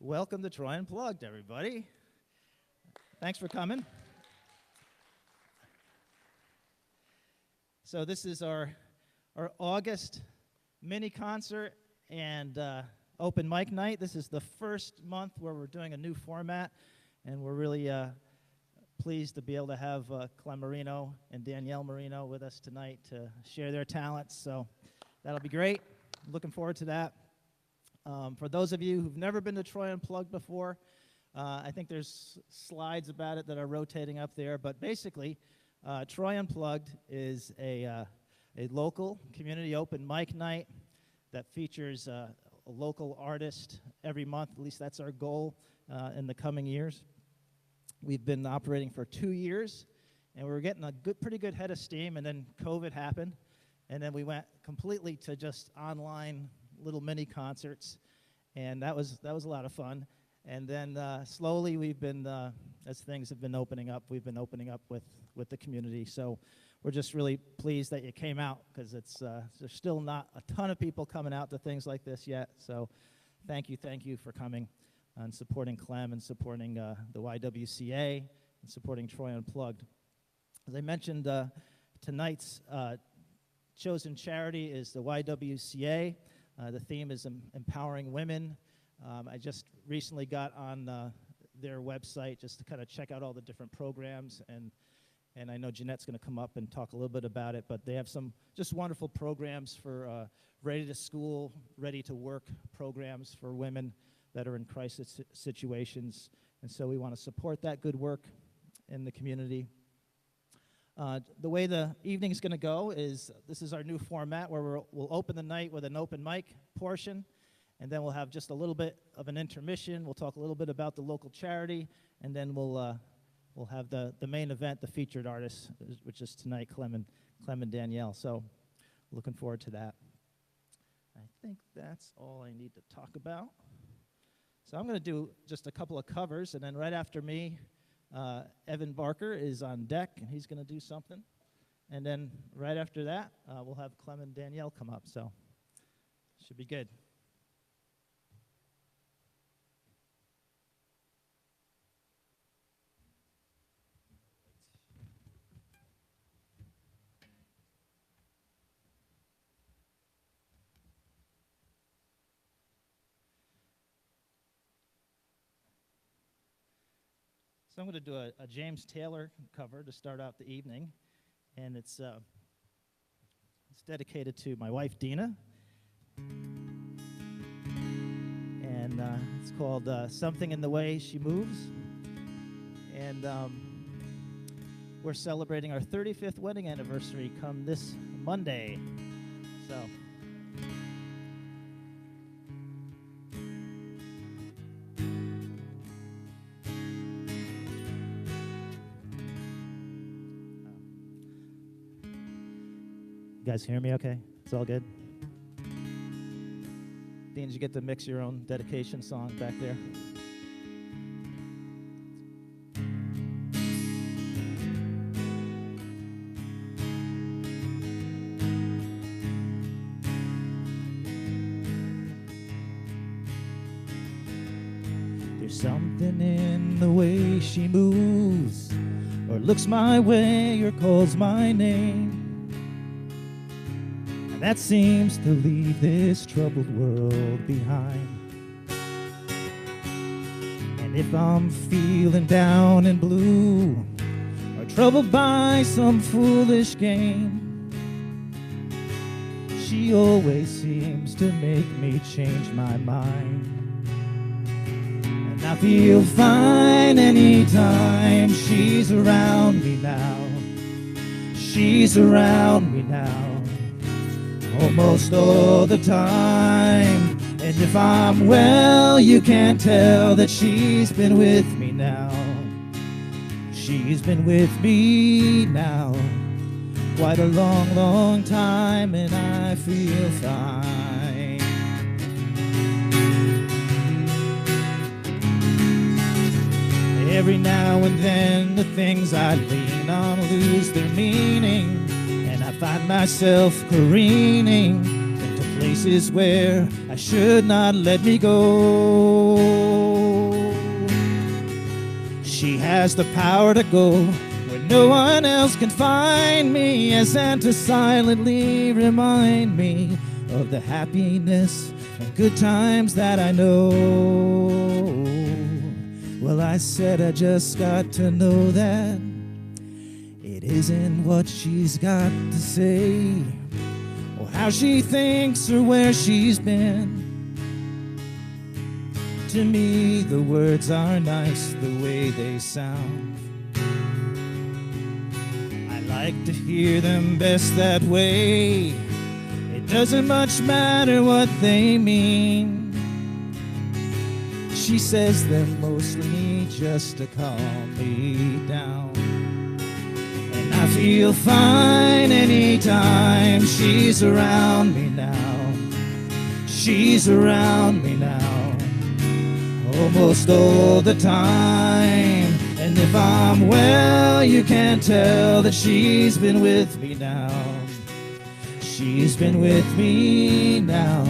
Welcome to Troy Unplugged, everybody. Thanks for coming. So this is our August mini concert and open mic night. This is the first month where we're doing a new format, and we're really pleased to be able to have Clem Marino and Danielle Marino with us tonight to share their talents. So that'll be great. Looking forward to that. For those of you who've never been to Troy Unplugged before, I think there's slides about it that are rotating up there. But basically, Troy Unplugged is a local community open mic night that features a local artist every month. At least that's our goal in the coming years. We've been operating for 2 years, and we were getting a pretty good head of steam, and then COVID happened, and then we went completely to just online little mini concerts, and that was a lot of fun. And then slowly we've been, as things have been opening up, we've been opening up with the community. So we're just really pleased that you came out, because there's still not a ton of people coming out to things like this yet. So thank you for coming and supporting Clem and supporting the YWCA and supporting Troy Unplugged. As I mentioned, tonight's chosen charity is the YWCA. The theme is empowering women. I just recently got on their website just to kind of check out all the different programs, and I know Jeanette's going to come up and talk a little bit about it, but they have some just wonderful programs for ready to school, ready to work programs for women that are in crisis situations, and so we want to support that good work in the community. The way the evening is going to go is this is our new format where we'll open the night with an open mic portion, and then we'll have just a little bit of an intermission. We'll talk a little bit about the local charity, and then we'll have the main event, the featured artists, which is tonight, Clem and Danielle. So looking forward to that. I think that's all I need to talk about. So I'm going to do just a couple of covers, and then right after me, Evan Barker is on deck, and he's going to do something. And then right after that, we'll have Clem and Danielle come up, so should be good. So I'm going to do a James Taylor cover to start out the evening, and it's dedicated to my wife, Dina, and it's called Something in the Way She Moves, and we're celebrating our 35th wedding anniversary come this Monday, so... You guys hear me okay? It's all good? Dean, did you get to mix your own dedication song back there? There's something in the way she moves, or looks my way, or calls my name, that seems to leave this troubled world behind. And if I'm feeling down and blue, or troubled by some foolish game, she always seems to make me change my mind. And I feel fine anytime she's around me now. She's around me now. Almost all the time. And if I'm well, you can tell that she's been with me now. She's been with me now quite a long, long time, and I feel fine. Every now and then the things I lean on lose their meaning, and I find myself careening into places where I should not let me go. has the power to go where no one else can find me, yes, and to silently remind me of the happiness and good times that I know. Well, I said I just got to know that it isn't what she's got to say, or how she thinks, or where she's been. To me, the words are nice the way they sound. I like to hear them best that way. It doesn't much matter what they mean. She says them mostly just to calm me down. And I feel fine anytime she's around me now. She's around me now. Almost all the time. And if I'm well, you can tell that she's been with me now. She's been with me now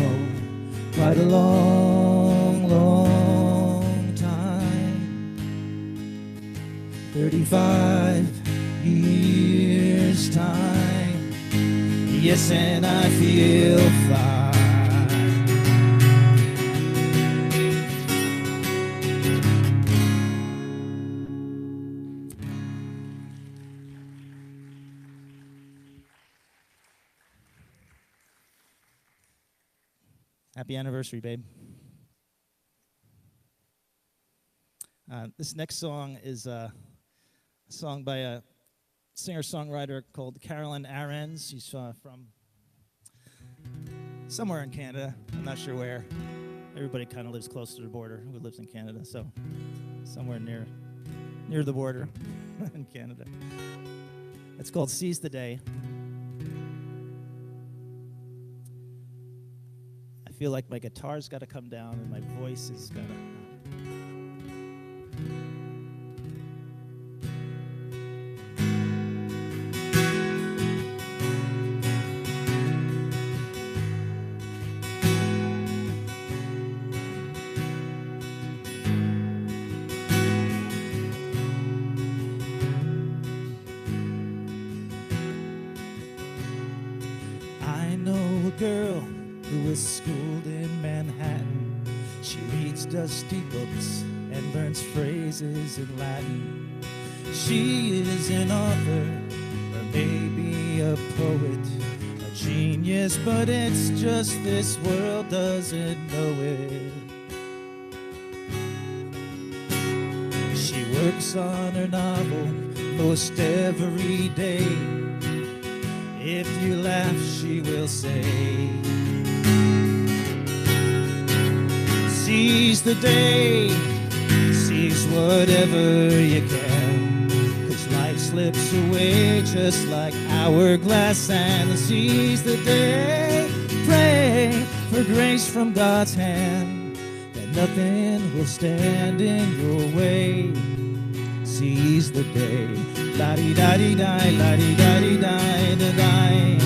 quite a long, long time. 35 years time. Yes, and I feel fine. Happy anniversary, babe. This next song is a song by a singer-songwriter called Carolyn Arends. She's from somewhere in Canada. I'm not sure where. Everybody kind of lives close to the border who lives in Canada, so somewhere near the border in Canada. It's called Seize the Day. I feel like my guitar's got to come down and my voice is got to... I know a girl who was schooled in Manhattan. She reads dusty books and learns phrases in Latin. She is an author, or maybe a poet, a genius, but it's just this world doesn't know it. She works on her novel most every day. If you laugh, she will say, seize the day, seize whatever you can, 'cause life slips away just like hourglass sand. Seize the day, pray for grace from God's hand, that nothing will stand in your way. Seize the day, la-di-da-di-di, la-di-da-di-di-da-di,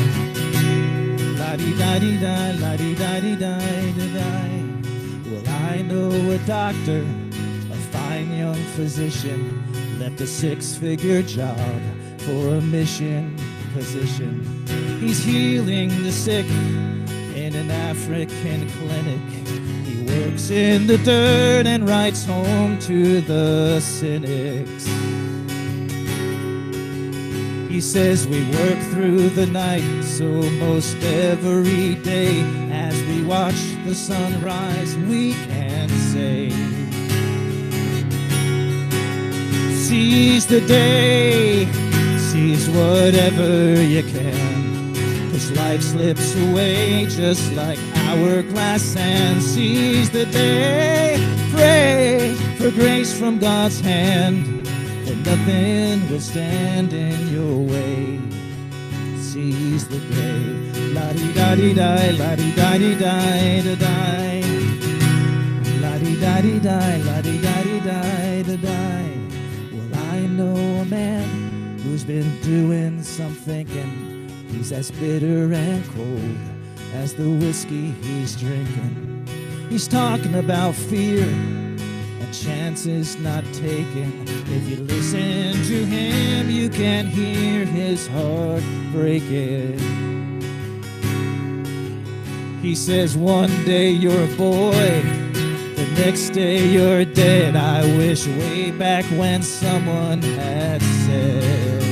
la-di-da-di-di, la-di-da-di-di-da-di. Well, I know a doctor, a fine young physician, left a six-figure job for a mission position. He's healing the sick in an African clinic. He works in the dirt and writes home to the cynics. He says we work through the night, so most every day, as we watch the sunrise, we can say, seize the day, seize whatever you can, 'cause life slips away just like hourglass sand. Seize the day, pray for grace from God's hand, and nothing will stand in your way. Seize the day, la-di-da-di-di, la-di-da-di-di-da-di, la-di-da-di-di, la-di-da-di-di-da-di. Well, I know a man who's been doing some thinking. He's as bitter and cold as the whiskey he's drinking. He's talking about fear and chances not taken. If you listen to him, you can hear his heart breaking. He says one day you're a boy, the next day you're dead. I wish way back when someone had said,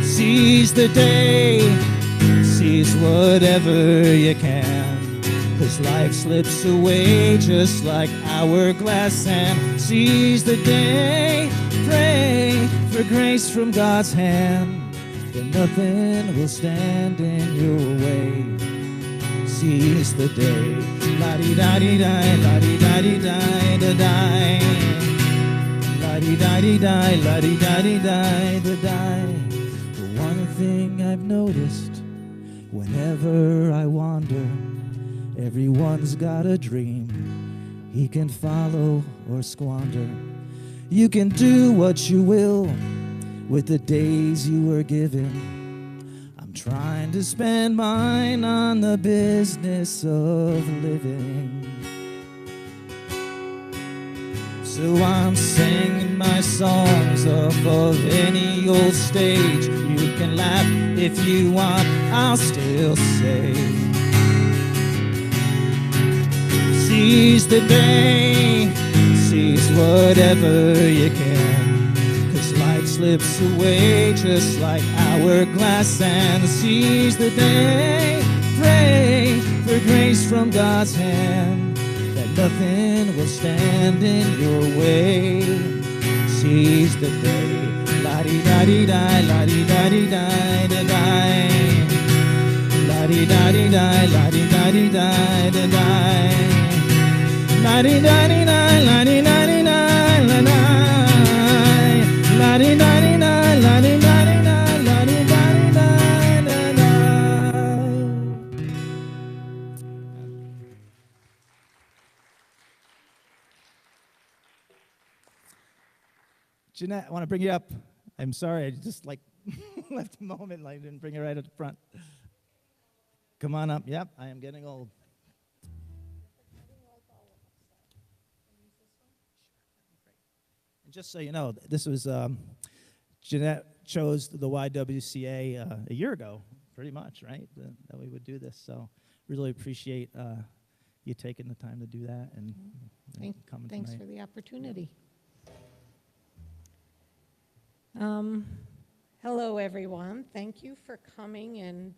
seize the day, seize whatever you can, 'cause life slips away just like hourglass sand. Seize the day, pray for grace from God's hand, then nothing will stand in your way. Seize the day, la-di-da-di-di, la-di-da-di-di-da-di, la-di-da-di-di, la-di-da-di-di-da-di. One thing I've noticed whenever I wander, everyone's got a dream he can follow or squander. You can do what you will with the days you were given. I'm trying to spend mine on the business of living. So I'm singing my songs off of any old stage. You can laugh if you want, I'll still say, seize the day, seize whatever you can, 'cause life slips away just like hourglass sand. Seize the day, pray for grace from God's hand, that nothing will stand in your way. Seize the day, la-di-da-di-di, la-di-da-di-di-da-di, la-di-da-di-di, la-di-da-di-di-da-di, la-di-da-di-di, la-di-da-di-di, la-di, la-di-da-di-di, la-di-da-di-di, la-di-da-di-di-da-di. Jeanette, I want to bring you up. I'm sorry, I just left a moment, I didn't bring you right at the front. Come on up. Yep, I am getting old. And just so you know, this was Jeanette chose the YWCA a year ago, pretty much, right? That we would do this. So really appreciate you taking the time to do that and coming Thanks tonight. for the opportunity. Hello, everyone. Thank you for coming and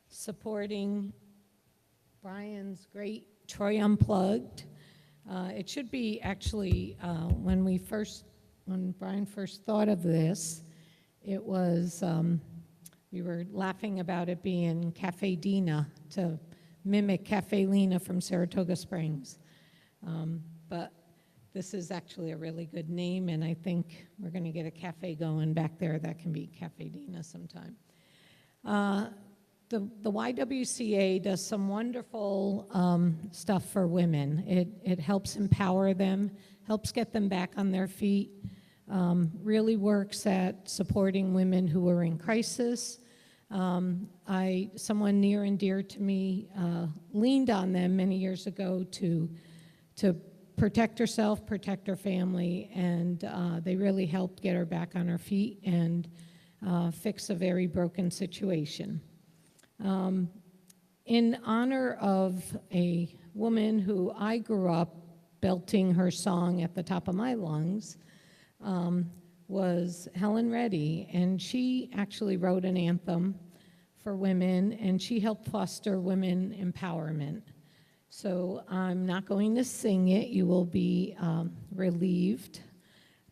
supporting Brian's great Troy Unplugged. It should be actually, when Brian first thought of this, it was, we were laughing about it being Cafe Dina to mimic Cafe Lena from Saratoga Springs. But this is actually a really good name, and I think we're going to get a cafe going back there that can be Cafe Dina sometime. The YWCA does some wonderful stuff for women. It helps empower them, helps get them back on their feet, really works at supporting women who are in crisis. Someone near and dear to me leaned on them many years ago to protect herself, protect her family, and they really helped get her back on her feet and fix a very broken situation. In honor of a woman who I grew up belting her song at the top of my lungs, was Helen Reddy, and she actually wrote an anthem for women, and she helped foster women empowerment. So I'm not going to sing it. You will be relieved,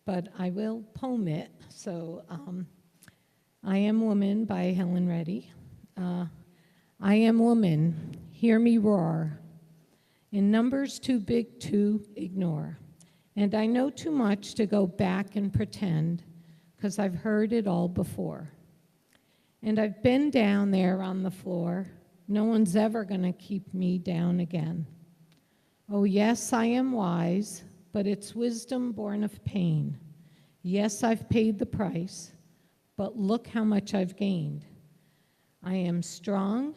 but I will poem it. So I Am Woman by Helen Reddy. I am woman, hear me roar, in numbers too big to ignore. And I know too much to go back and pretend, 'cause I've heard it all before. And I've been down there on the floor. No one's ever gonna keep me down again. Oh yes, I am wise, but it's wisdom born of pain. Yes, I've paid the price, but look how much I've gained. I am strong,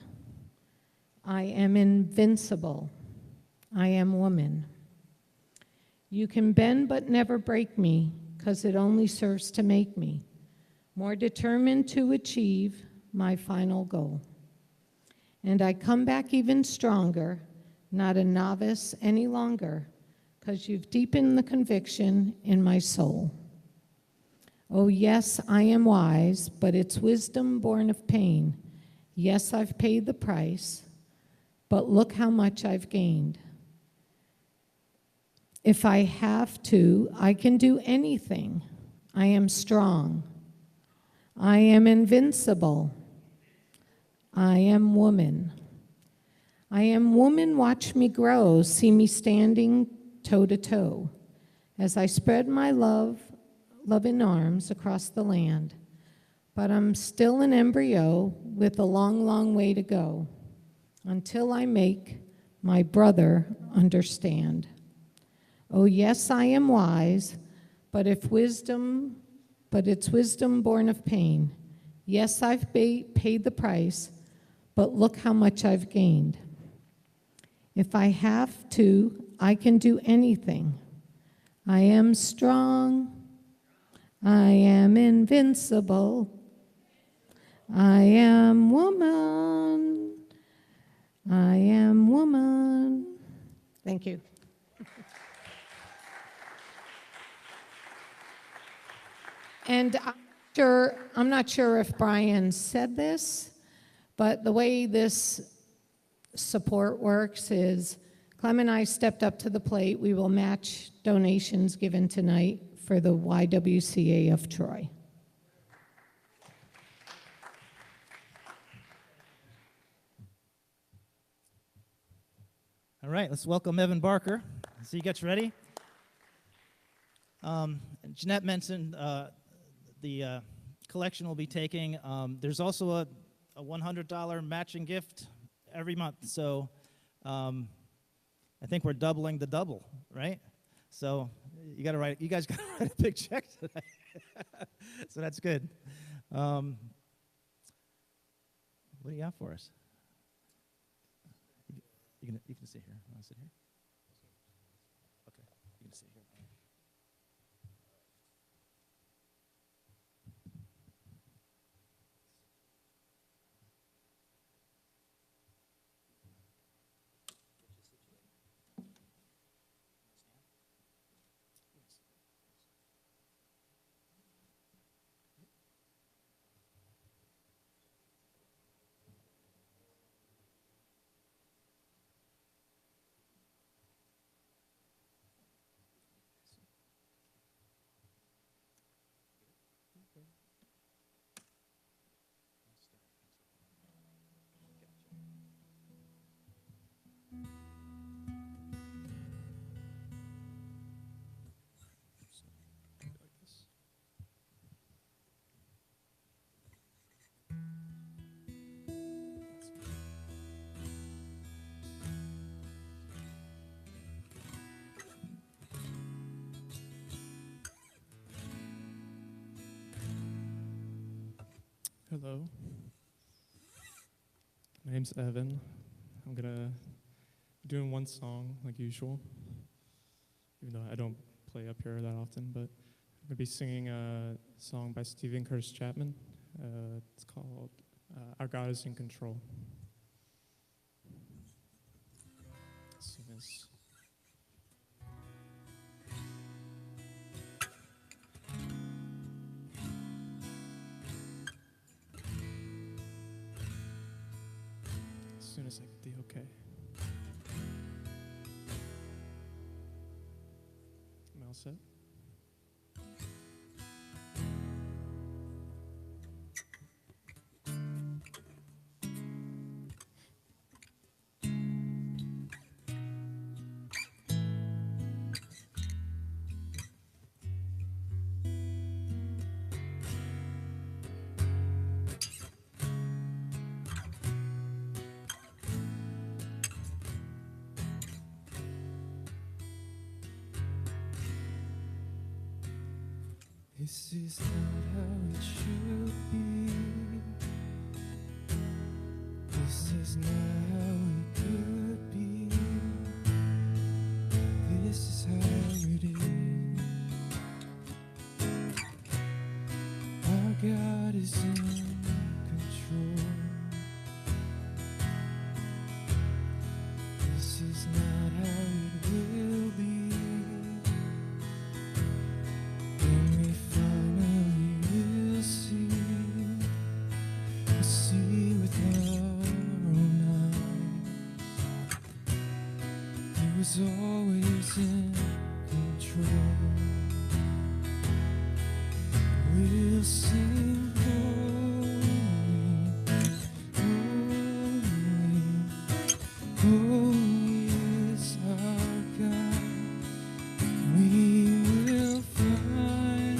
I am invincible, I am woman. You can bend but never break me, 'cause it only serves to make me more determined to achieve my final goal. And I come back even stronger, not a novice any longer, 'cause you've deepened the conviction in my soul. Oh, yes, I am wise, but it's wisdom born of pain. Yes, I've paid the price, but look how much I've gained. If I have to, I can do anything. I am strong. I am invincible. I am woman. I am woman, watch me grow, see me standing toe to toe as I spread my loving arms across the land. But I'm still an embryo with a long, long way to go until I make my brother understand. Oh, yes, I am wise, but it's wisdom born of pain. Yes, I've paid the price, but look how much I've gained. If I have to, I can do anything. I am strong. I am invincible. I am woman. I am woman. Thank you. And I'm not sure if Brian said this, but the way this support works is Clem and I stepped up to the plate. We will match donations given tonight for the YWCA of Troy. All right, let's welcome Evan Barker. So he gets ready. Jeanette mentioned the collection will be taking. There's also a $100 matching gift every month. So I think we're doubling the double, right? So you guys got to write a big check today. So that's good. What do you got for us? You can sit here. Want to sit here? Okay, you can sit here. Hello. My name's Evan. I'm gonna be doing one song like usual, even though I don't play up here that often, but I'm gonna be singing a song by Stephen Curtis Chapman. It's called Our God is in Control. As soon as I get the okay. Am I all set? This is not how it should be. This is not how it could be. This is how it always in control. We'll sing holy, holy is our God. We will finally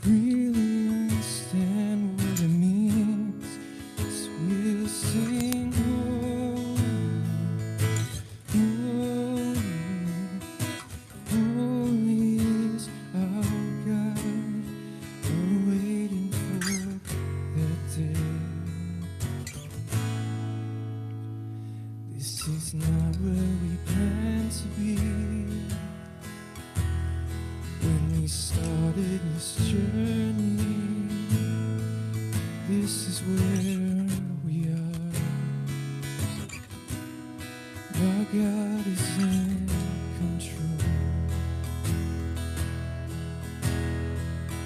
really understand what it means. Yes, we'll sing holy, holy is our God. We're waiting for that day. This is not where we plan to be. When we started this journey, this is where we are. Our God is in control.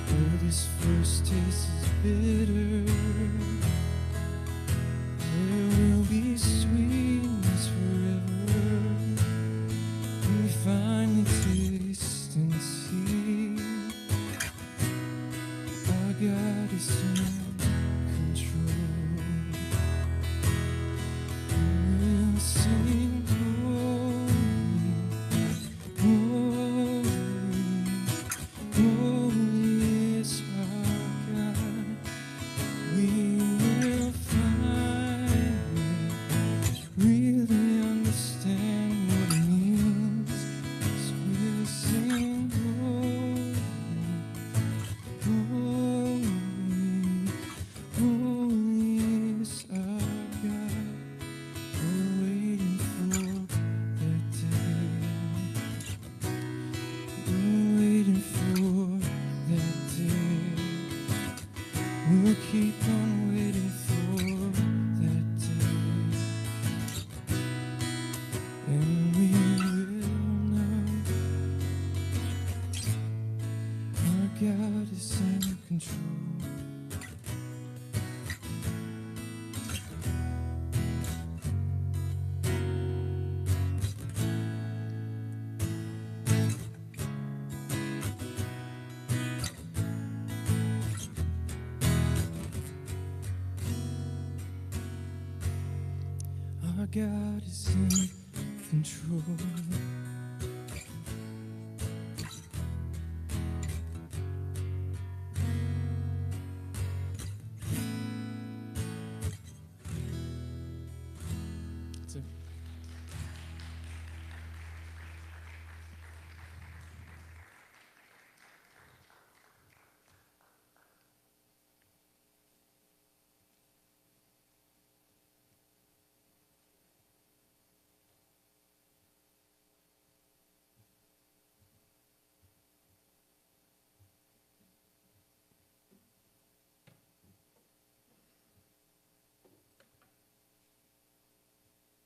Though this first taste is bitter, there will be sweetness forever. When we finally taste and see, our God is in control. We'll sing holy, holy, holy is our God. We will finally really understand what it means. So we'll sing holy, holy is our God. We're waiting for that day. We're waiting for that day. We'll keep on waiting for that day. And we will know our God is in control. Our God is in control. That's it.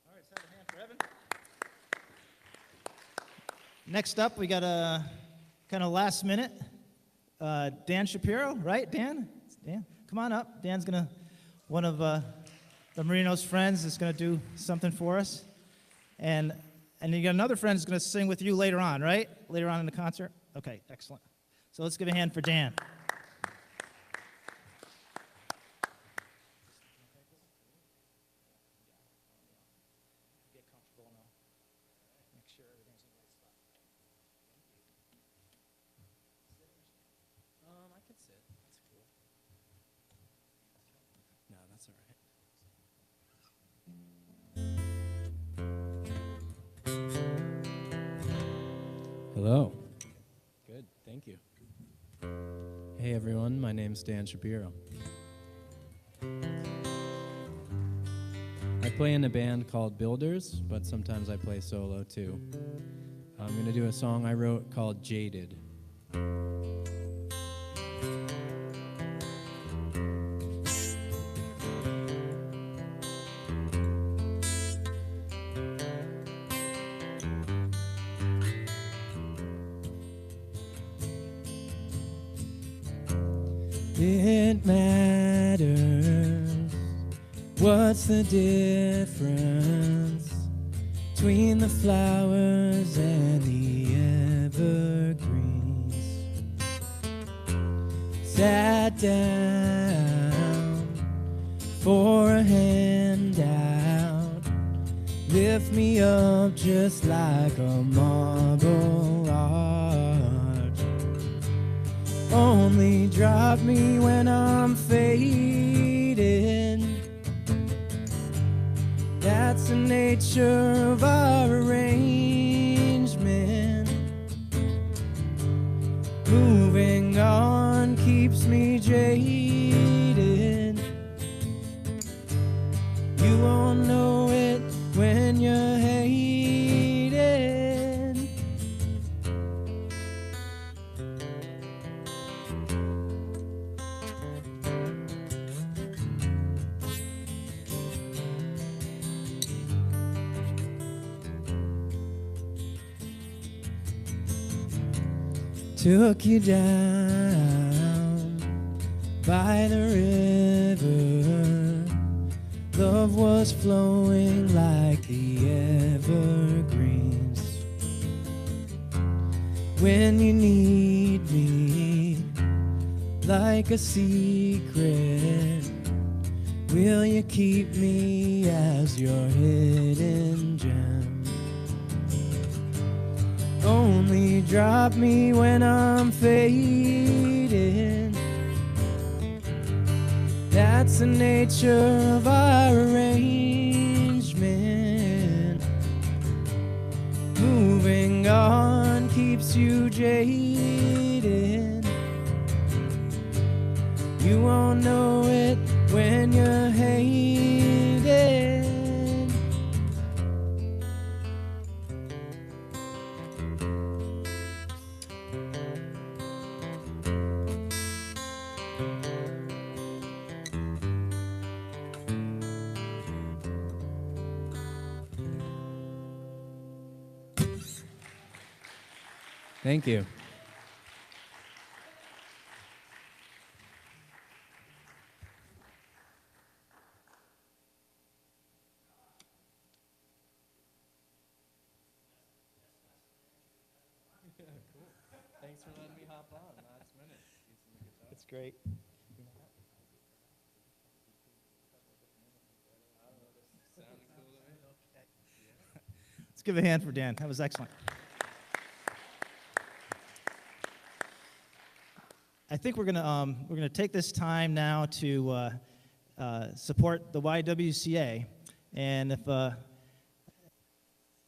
All right, let's have a hand for Evan. Next up, we got a kind of last minute. Dan Shapiro, right? Dan? Dan, come on up. Dan's gonna, one of the Marino's friends is gonna do something for us. And you got another friend who's gonna sing with you later on, right? Later on in the concert? Okay, excellent. So let's give a hand for Dan. Get comfortable now. Make sure everything's in the right spot. I could sit. That's cool. No, that's all right. Hello. Good, thank you. Hey everyone, my name's Dan Shapiro. I play in a band called Builders, but sometimes I play solo too. I'm gonna do a song I wrote called Jaded. It matters. What's the difference between the flowers and the evergreens. Sat down for a handout. Lift me up just like a marble arch. Only drop me when I'm fading. That's the nature of our arrangement. Moving on keeps me jaded. You won't know it when you're hating. Took you down by the river. Love was flowing like the evergreens. When you need me, like a secret, will you keep me as your hidden gem? Only drop me when I'm fading. That's the nature of our arrangement. Moving on keeps you jaded. You won't know it when you're hating. Thank you. Thanks for letting me hop on last minute. That's great. Let's give a hand for Dan. That was excellent. I think we're gonna take this time now to support the YWCA, and if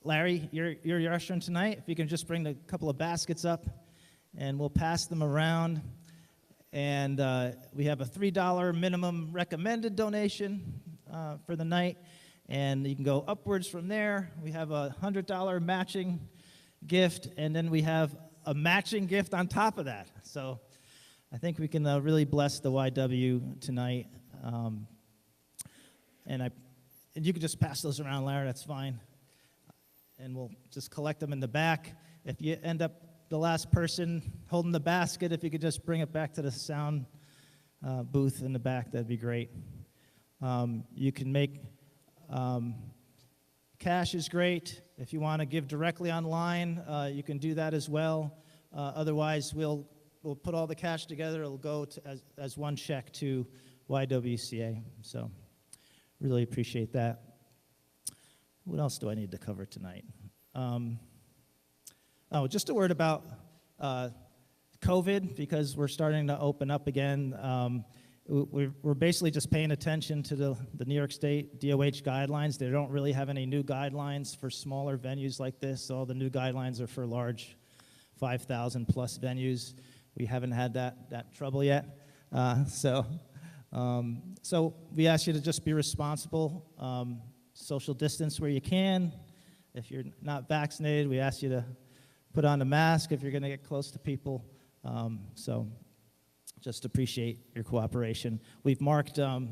Larry, you're your usher tonight, if you can just bring a couple of baskets up, and we'll pass them around. And we have a $3 minimum recommended donation for the night, and you can go upwards from there. We have a $100 matching gift, and then we have a matching gift on top of that. So I think we can really bless the YW tonight. And you can just pass those around, Larry, that's fine. And we'll just collect them in the back. If you end up the last person holding the basket, if you could just bring it back to the sound booth in the back, that'd be great. You can make, cash is great. If you want to give directly online, you can do that as well. Otherwise, we'll put all the cash together. It'll go as one check to YWCA. So really appreciate that. What else do I need to cover tonight? Just a word about COVID, because we're starting to open up again. We're basically just paying attention to the New York State DOH guidelines. They don't really have any new guidelines for smaller venues like this. All the new guidelines are for large 5,000 plus venues. We haven't had that trouble yet. So we ask you to just be responsible, social distance where you can. If you're not vaccinated, we ask you to put on a mask if you're going to get close to people. So just appreciate your cooperation. We've marked off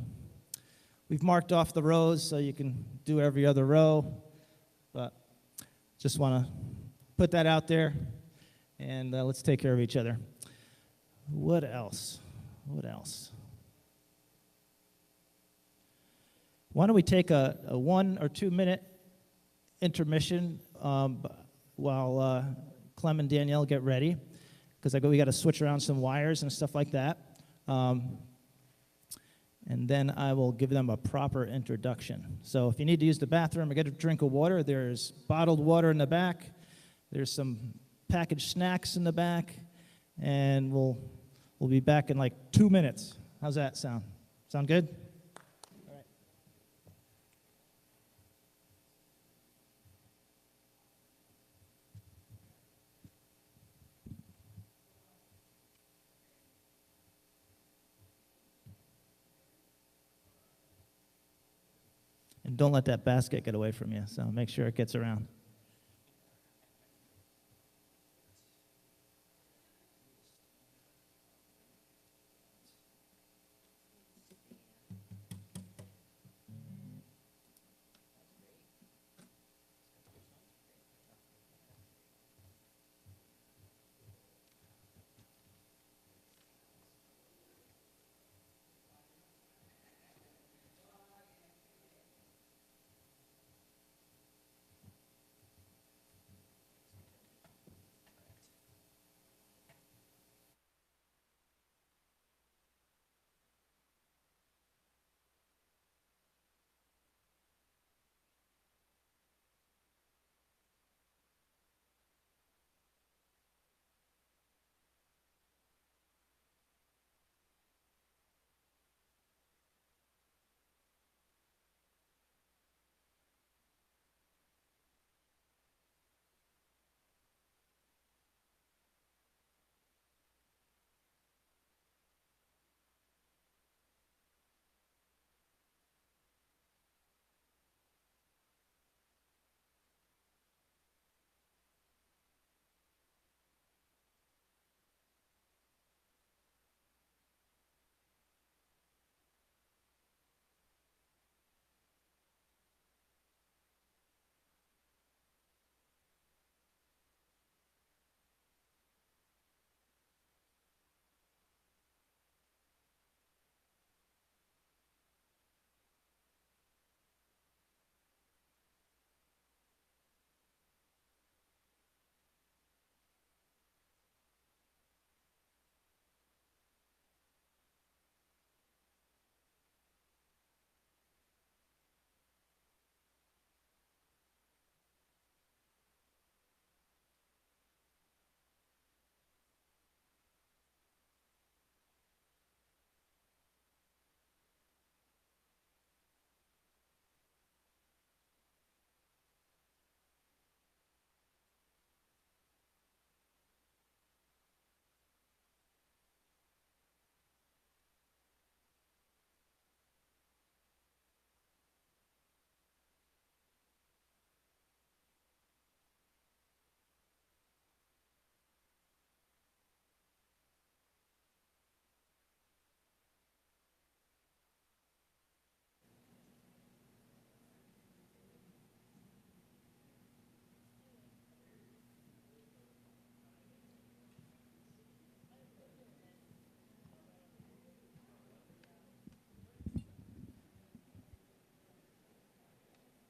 the rows so you can do every other row, but just want to put that out there, and let's take care of each other. What else? Why don't we take a 1 or 2 minute intermission while Clem and Danielle get ready, because we got to switch around some wires and stuff like that. And then I will give them a proper introduction. So if you need to use the bathroom or get a drink of water, there's bottled water in the back. There's some packaged snacks in the back. And we'll be back in like 2 minutes. How's that sound? Sound good? All right. And don't let that basket get away from you, so make sure it gets around.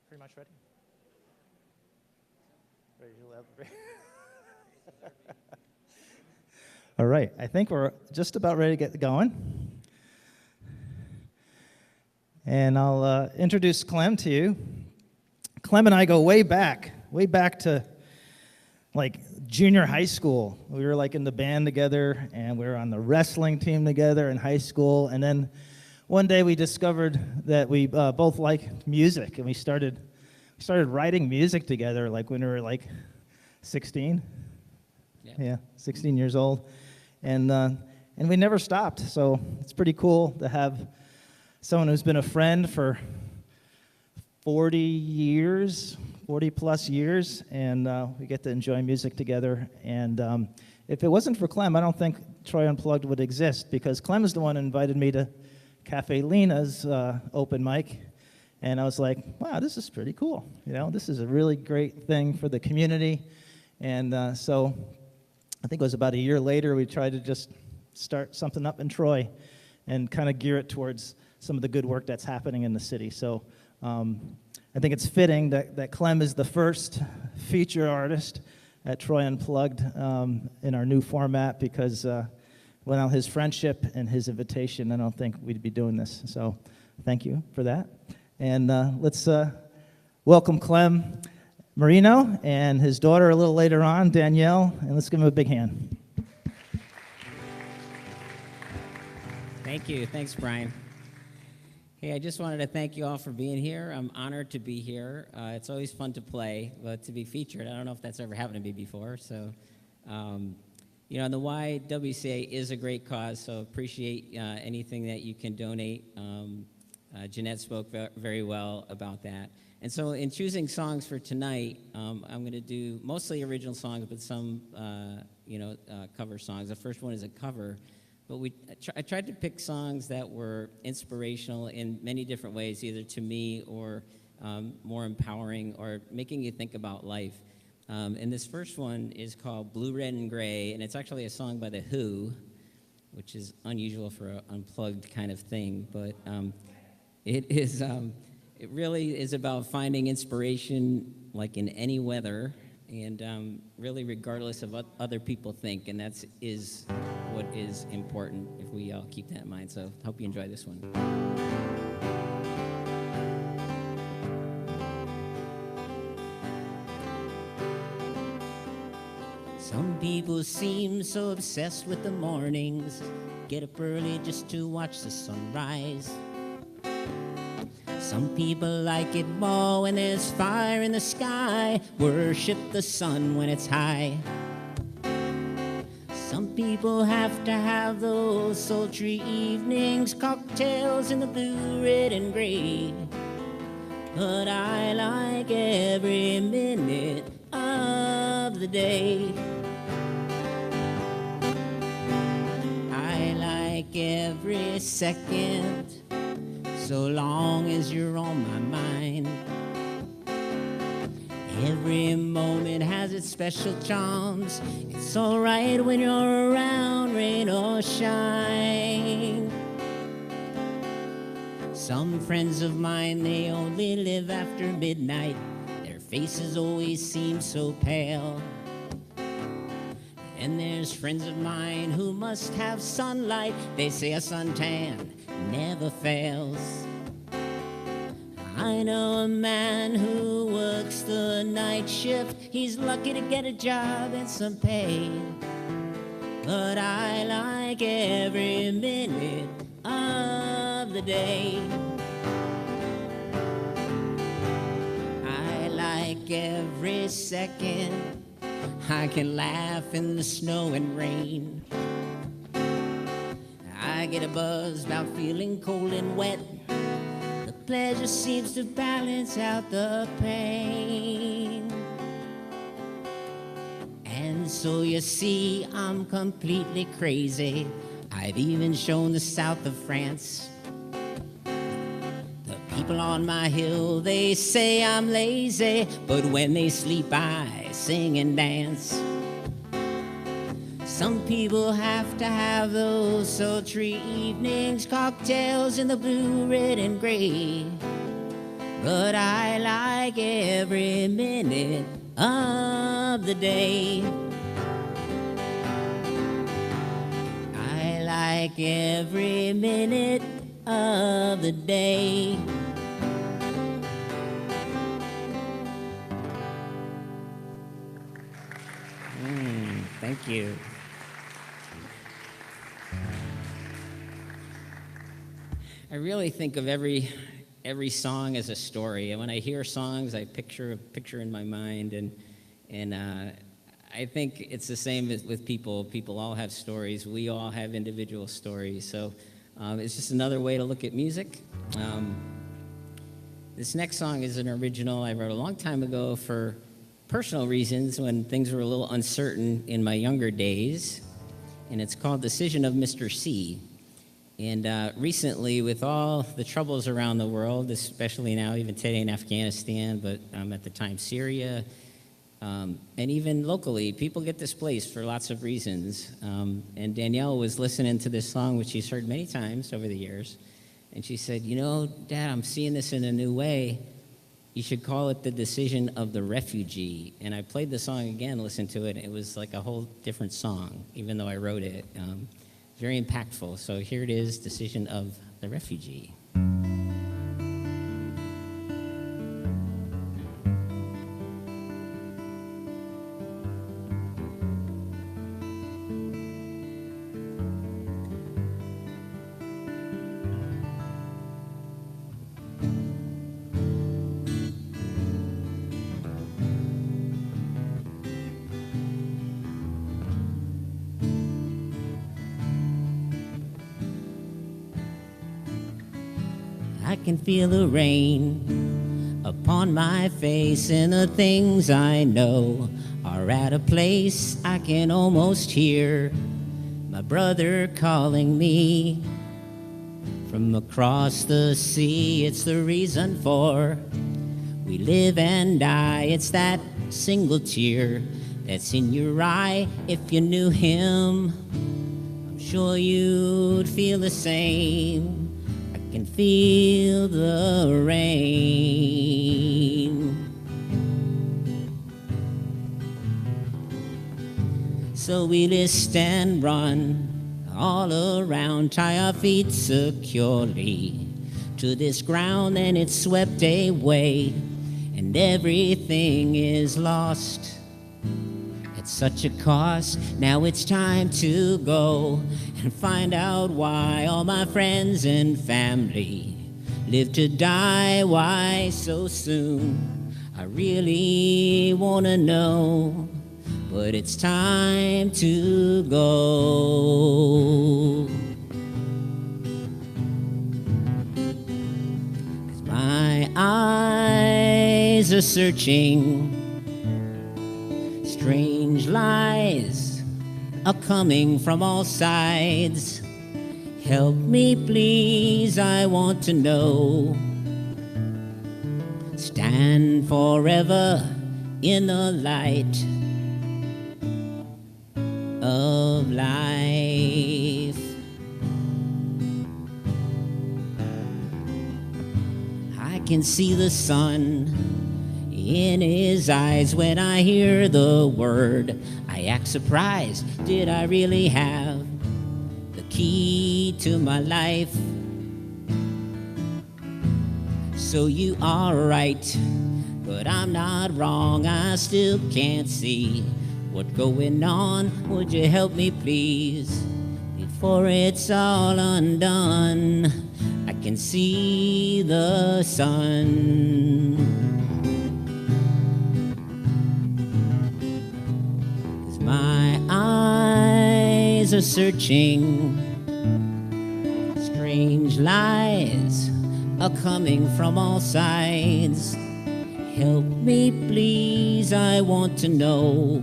Pretty much ready? All right, I think we're just about ready to get going. And I'll introduce Clem to you. Clem and I go way back to like junior high school. We were like in the band together, and we were on the wrestling team together in high school. And then one day we discovered that we both liked music, and we started writing music together like when we were like 16. Yeah, 16 years old. And we never stopped. So it's pretty cool to have someone who's been a friend for 40 plus years, and we get to enjoy music together. And if it wasn't for Clem, I don't think Troy Unplugged would exist, because Clem is the one who invited me to Cafe Lena's open mic, and I was like, wow, this is pretty cool. You know, this is a really great thing for the community. And so I think it was about a year later, we tried to just start something up in Troy and kind of gear it towards some of the good work that's happening in the city. So I think it's fitting that Clem is the first feature artist at Troy Unplugged in our new format, because without his friendship and his invitation, I don't think we'd be doing this. So thank you for that. And let's welcome Clem Marino and his daughter a little later on, Danielle, and let's give him a big hand. Thank you. Thanks, Brian. Hey, I just wanted to thank you all for being here. I'm honored to be here. It's always fun to play, but to be featured, I don't know if that's ever happened to me before. So, you know, the YWCA is a great cause, so appreciate anything that you can donate. Jeanette spoke very well about that. And so in choosing songs for tonight, I'm going to do mostly original songs, but some, cover songs. The first one is a cover. But I tried to pick songs that were inspirational in many different ways, either to me or more empowering or making you think about life. And this first one is called Blue, Red, and Gray, and it's actually a song by The Who, which is unusual for an unplugged kind of thing. But it really is about finding inspiration, like in any weather, and really regardless of what other people think, and that is what is important if we all keep that in mind. So hope you enjoy this one. Some people seem so obsessed with the mornings, get up early just to watch the sunrise. Some people like it more when there's fire in the sky, worship the sun when it's high. Some people have to have those sultry evenings, cocktails in the blue, red, and gray. But I like every minute of the day. I like every second, so long as you're on my mind. Every moment has its special charms. It's alright when you're around, rain or shine. Some friends of mine, they only live after midnight. Their faces always seem so pale. And there's friends of mine who must have sunlight. They say a suntan never fails. I know a man who works the night shift. He's lucky to get a job and some pay. But I like every minute of the day. I like every second. I can laugh in the snow and rain. I get a buzz about feeling cold and wet. The pleasure seems to balance out the pain. And so you see, I'm completely crazy. I've even shown the south of France. The people on my hill, they say I'm lazy, but when they sleep, I sing and dance. Some people have to have those sultry evenings, cocktails in the blue, red, and gray. But I like every minute of the day. I like every minute of the day. Thank you. I really think of every song as a story, and when I hear songs, I picture a picture in my mind, and I think it's the same with people. People all have stories. We all have individual stories. So it's just another way to look at music. This next song is an original I wrote a long time ago for personal reasons when things were a little uncertain in my younger days, and it's called Decision of Mr. C. And recently, with all the troubles around the world, especially now, even today in Afghanistan, but at the time Syria, and even locally, people get displaced for lots of reasons. And Danielle was listening to this song, which she's heard many times over the years, and she said, "You know, Dad, I'm seeing this in a new way. You should call it The Decision of the Refugee. And I played the song again, listened to it, and it was like a whole different song, even though I wrote it. Very impactful. So here it is, Decision of the Refugee. I can feel the rain upon my face, and the things I know are at a place I can almost hear my brother calling me from across the sea. It's the reason for we live and die. It's that single tear that's in your eye. If you knew him, I'm sure you'd feel the same. Can feel the rain. So we list and run all around, tie our feet securely to this ground, and it's swept away, and everything is lost at such a cost. Now it's time to go and find out why all my friends and family live to die. Why so soon? I really want to know, but it's time to go. 'Cause my eyes are searching, strange lies are coming from all sides. Help me, please, I want to know. Stand forever in the light of life. I can see the sun in his eyes when I hear the word. I act surprised, did I really have the key to my life? So you are right, but I'm not wrong. I still can't see what's going on. Would you help me, please, before it's all undone? I can see the sun. My eyes are searching, strange lies are coming from all sides. Help me, please, I want to know.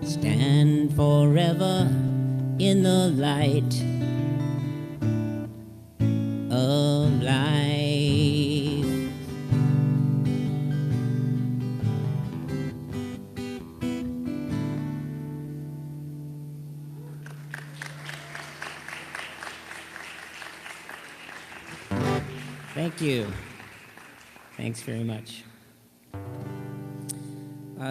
Stand forever in the light of life. Thank you. Thanks very much.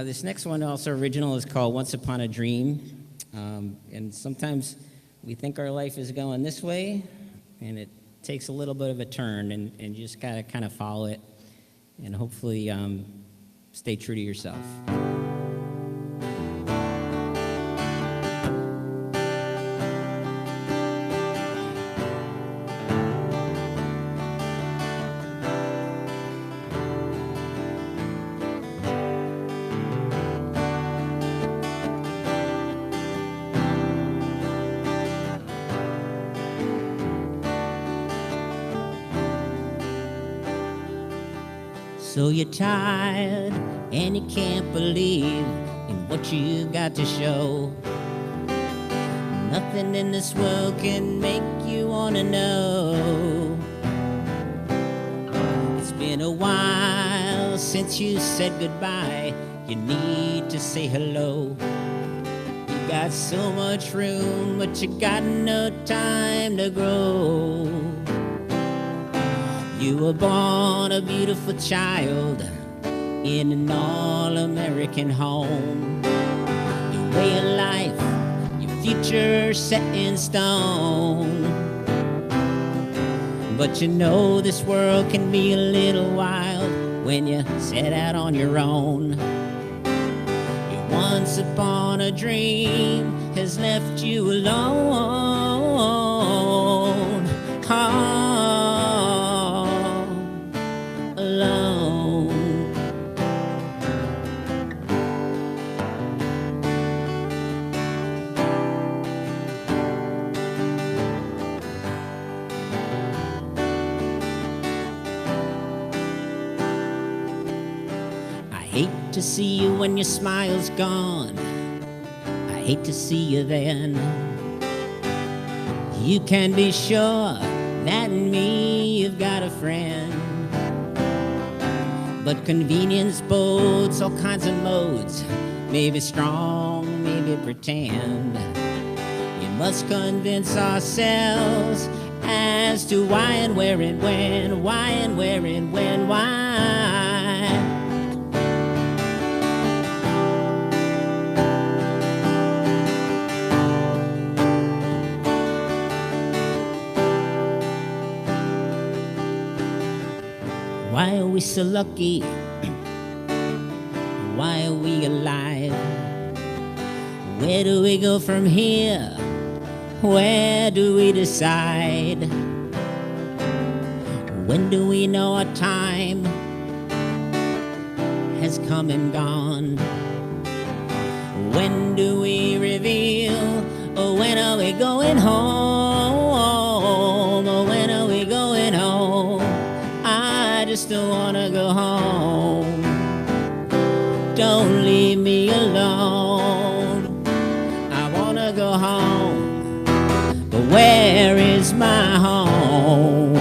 This next one, also original, is called Once Upon a Dream. And sometimes we think our life is going this way, and it takes a little bit of a turn, and you just gotta kind of follow it, and hopefully stay true to yourself. So you're tired and you can't believe in what you got to show. Nothing in this world can make you wanna know. It's been a while since you said goodbye. You need to say hello. You got so much room, but you got no time to grow. You were born a beautiful child in an all-American home. Your way of life, your future set in stone. But you know this world can be a little wild when you set out on your own. Your once upon a dream has left you alone. All alone. I hate to see you when your smile's gone. I hate to see you then. You can be sure that in me you've got a friend. But convenience bodes all kinds of modes. Maybe strong, maybe pretend. You must convince ourselves as to why and where and when. Why and where and when, why? Why are we so lucky? Why are we alive? Where do we go from here? Where do we decide? When do we know our time has come and gone? When do we reveal? Oh, when are we going home? Oh, when are we going home? I just don't wanna go home. Don't leave me alone. I wanna go home, but where is my home?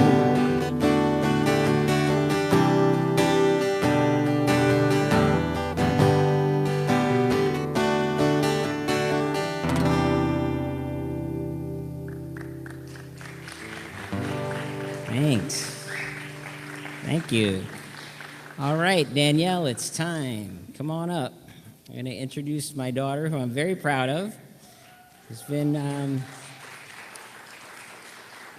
Thanks. Thank you. All right, Danielle, it's time. Come on up. I'm going to introduce my daughter, who I'm very proud of. She's been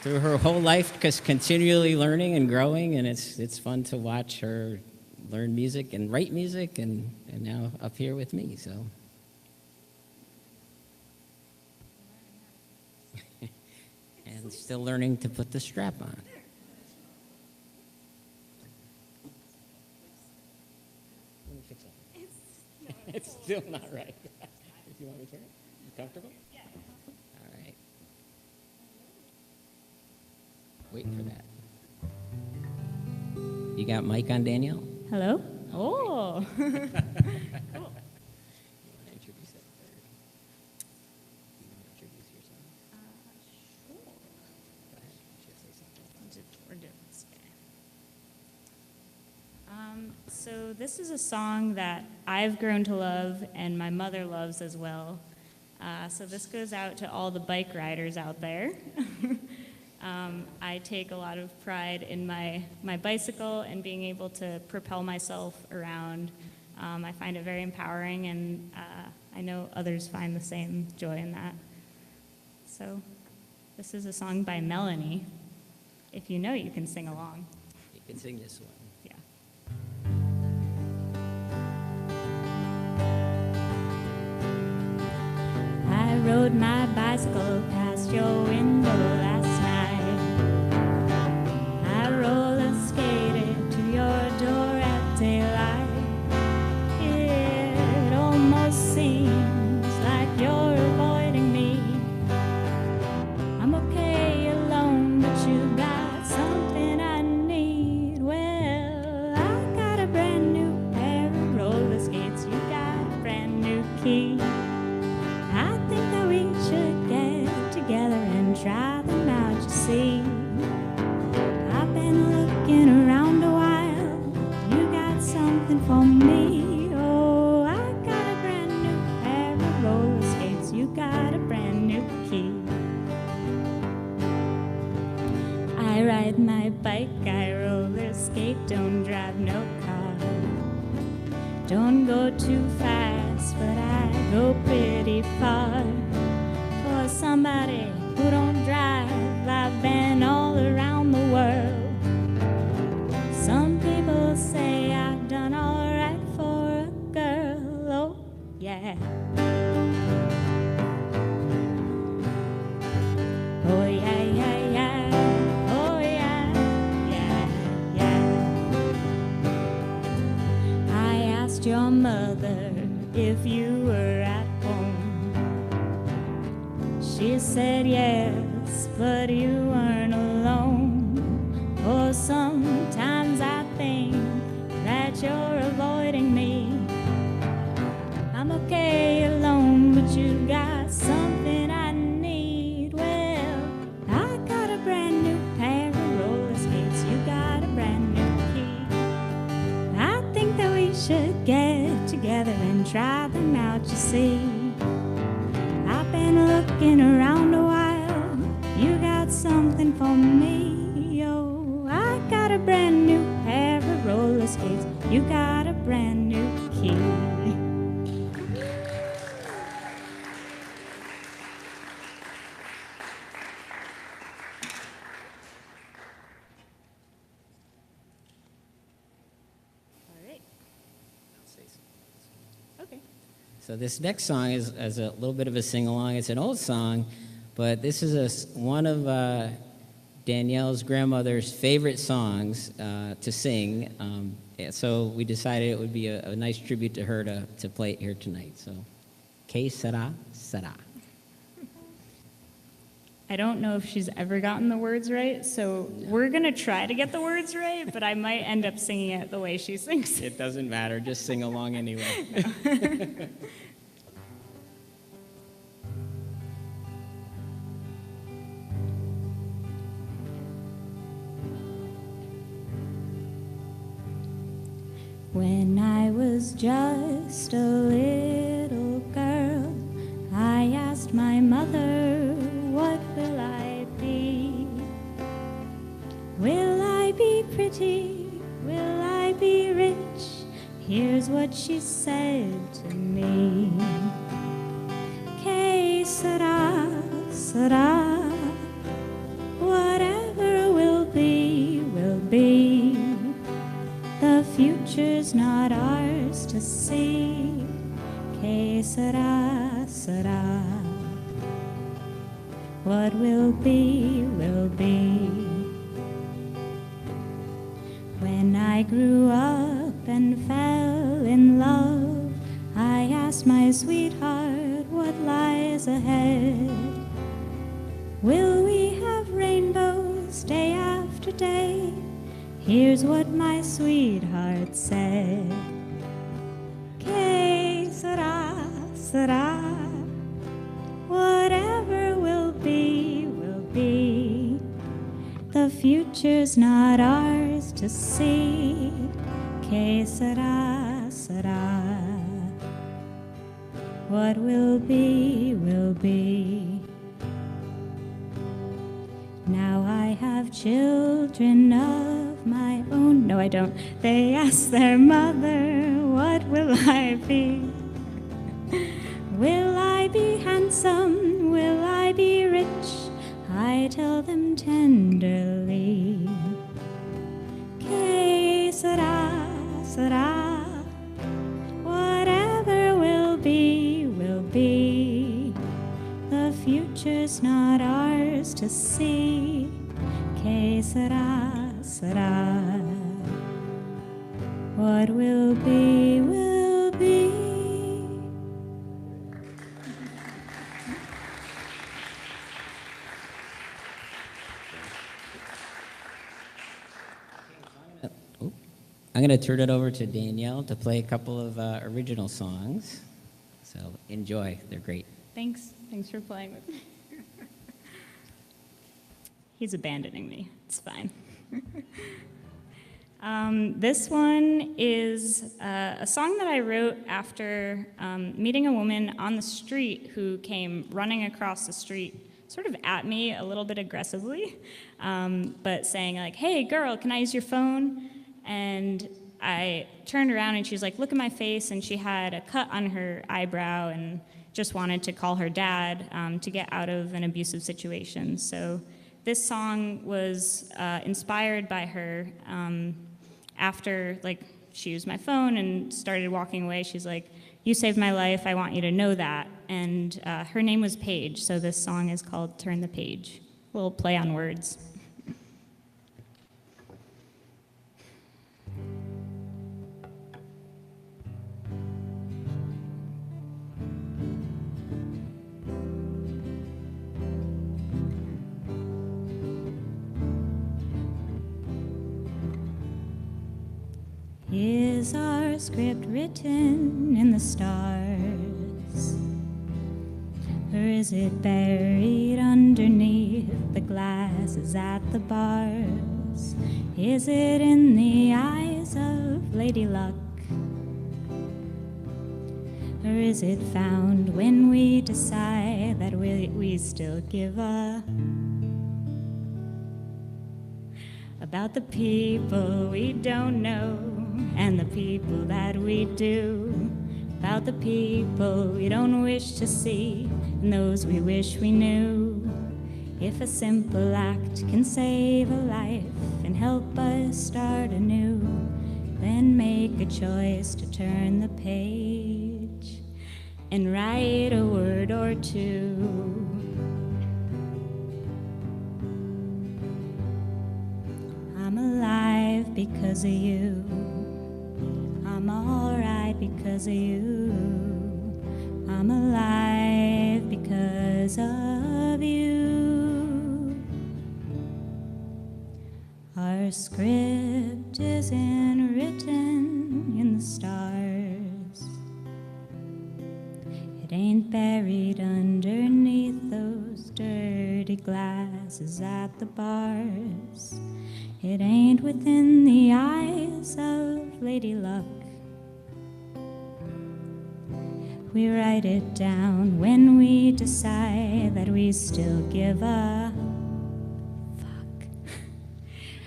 through her whole life just continually learning and growing, and it's fun to watch her learn music and write music, and now up here with me. So, and still learning to put the strap on. It's still not right. If you want me to turn it, you comfortable? Yeah. All right. Waiting for that. You got mic on, Danielle? Hello? Oh. Cool. You want to introduce it? You want to introduce yourself? Sure. Go ahead. You should say something. We're doing this. So this is a song that I've grown to love and my mother loves as well. So this goes out to all the bike riders out there. I take a lot of pride in my bicycle and being able to propel myself around. I find it very empowering, and I know others find the same joy in that. So this is a song by Melanie. If you know, you can sing along. You can sing this one. Yeah. I rode my bicycle past your window last night. I roller skated to your door at daylight. It almost seems like you're avoiding me. I'm okay alone, but you got something I need. Well, I got a brand new pair of roller skates. You got a brand new key. I think that we should get together and try them out, you see. I've been looking around a while. You got something for me. Oh, I got a brand new pair of roller skates. You got a brand new key. I ride my bike, I roll skate, don't drive no car. Don't go too fast, but I go pretty far. For somebody who don't drive, I've been all around the world. Some people say I've done all right for a girl, oh yeah. Oh yeah, yeah, yeah, oh yeah, yeah, yeah. I asked your mother if you were at home. She said yes, but you weren't alone. Oh, sometimes I think that you're avoiding me. I'm okay alone, but you got something I need. Well, I got a brand new pair of roller skates. You got a brand new key. I think that we should get together and try them out, you see. I've been looking around a while. You got something for me. Oh, I got a brand new pair of roller skates. You got a brand new key. Okay. So this next song is a little bit of a sing-along. It's an old song, but this is one of Danielle's grandmother's favorite songs to sing. So we decided it would be a nice tribute to her to play it here tonight. So, Que Sera, Sera. I don't know if she's ever gotten the words right, so we're going to try to get the words right, but I might end up singing it the way she sings. It doesn't matter. Just sing along anyway. When I was just a little girl, I asked my mother, what will I be? Will I be pretty? Will I be rich? Here's what she said to me. Que sera, sera. Whatever will be, will be. The future's not ours to see. Que sera, sera. What will be, will be. When I grew up and fell in love, I asked my sweetheart what lies ahead. Will we have rainbows day after day? Here's what my sweetheart said. Que sera, sera. Whatever will be, will be. The future's not ours to see. Que sera, sera. What will be, will be. Now I have children of my own. No, I don't. They ask their mother, what will I be? Will I be handsome? Will I be rich? I tell them tenderly. Que sera, sera. Whatever will be, will be. The future's not ours to see. Que sera, sera. What will be, will be. I'm going to turn it over to Danielle to play a couple of original songs. So enjoy. They're great. Thanks. Thanks for playing with me. He's abandoning me. It's fine. This one is a song that I wrote after meeting a woman on the street who came running across the street sort of at me a little bit aggressively, but saying like, "Hey girl, can I use your phone?" And I turned around and she was like, "Look at my face," and she had a cut on her eyebrow and just wanted to call her dad to get out of an abusive situation. So this song was inspired by her. After like she used my phone and started walking away, she's like, "You saved my life, I want you to know that." And her name was Paige, so this song is called Turn the Page. A little play on words. Is our script written in the stars? Or is it buried underneath the glasses at the bars? Is it in the eyes of Lady Luck? Or is it found when we decide that we still give a about the people we don't know and the people that we do, about the people we don't wish to see and those we wish we knew. If a simple act can save a life and help us start anew, then make a choice to turn the page and write a word or two. I'm alive because of you. I'm alright because of you. I'm alive because of you. Our script isn't written in the stars. It ain't buried underneath those dirty glasses at the bars. It ain't within the eyes of Lady Luck. We write it down when we decide that we still give a fuck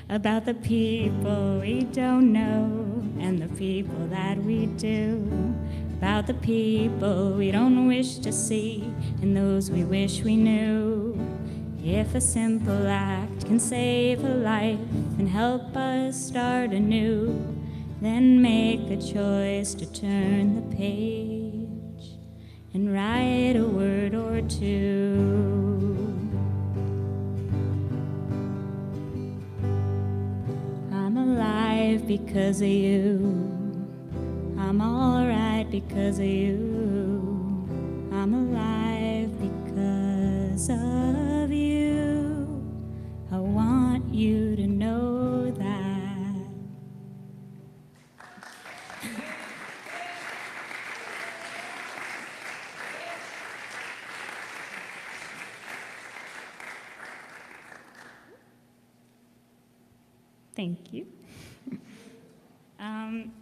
about the people we don't know and the people that we do, about the people we don't wish to see and those we wish we knew. If a simple act can save a life and help us start anew, then make a choice to turn the page and write a word or two. I'm alive because of you. I'm alright because of you. I'm alive because of you. I want you to know that. Thank you.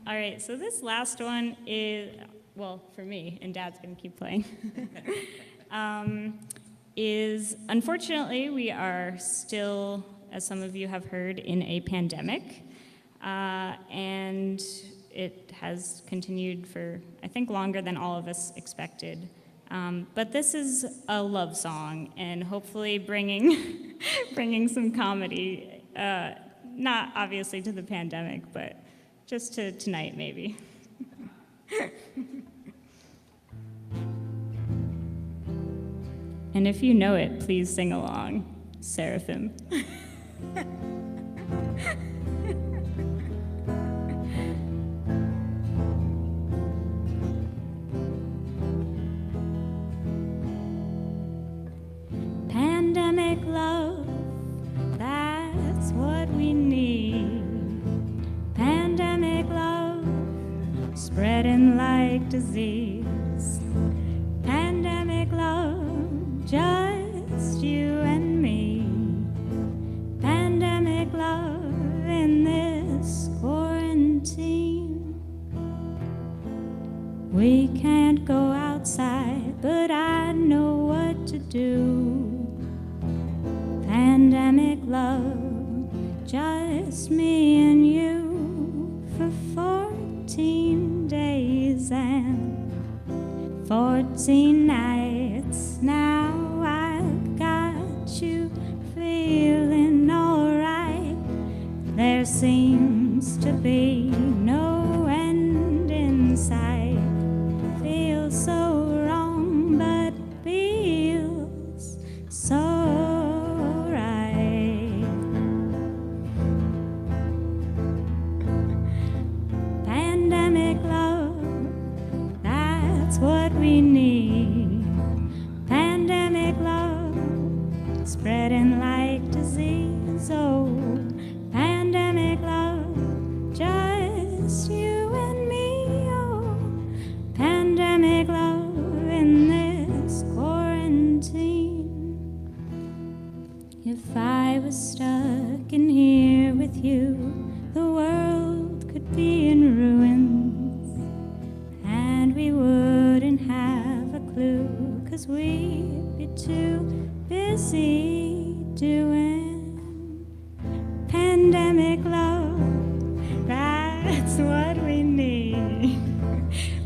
All right, so this last one is, well, for me, and Dad's going to keep playing, is unfortunately we are still, as some of you have heard, in a pandemic, and it has continued for, I think, longer than all of us expected. But this is a love song, and hopefully bringing some comedy, not obviously to the pandemic, but just to tonight, maybe. And if you know it, please sing along, Seraphim. Pandemic love, that's what we need. Pandemic love, spreading like disease. Pandemic love, just you and me. Pandemic love in this quarantine. We can't go outside, but I know what to do. love, just me and you for 14 days and 14 nights. Now I've got you feeling alright. There seems to be no end in sight. Feels so wrong, but feels so right. Pandemic love, that's what we need. Pandemic love, spreading like disease. Oh, pandemic love, just you and me. Oh, pandemic love in this quarantine. If I was stuck in here with you, the world could be in ruins, and we wouldn't have a clue, 'cause we'd be too busy doing pandemic love. That's what we need.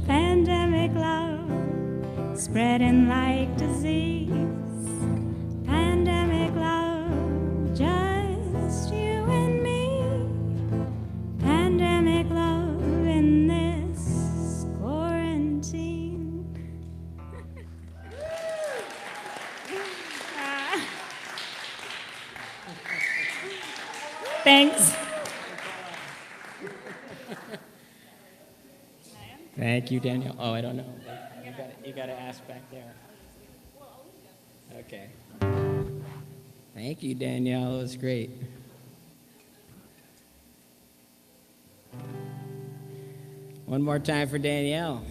Pandemic love, spreading like disease. Pandemic love, just you and me. Pandemic love in this quarantine. Thanks. Thank you, Danielle. Oh, I don't know. You got to ask back there. Okay. Thank you, Danielle. It was great. One more time for Danielle.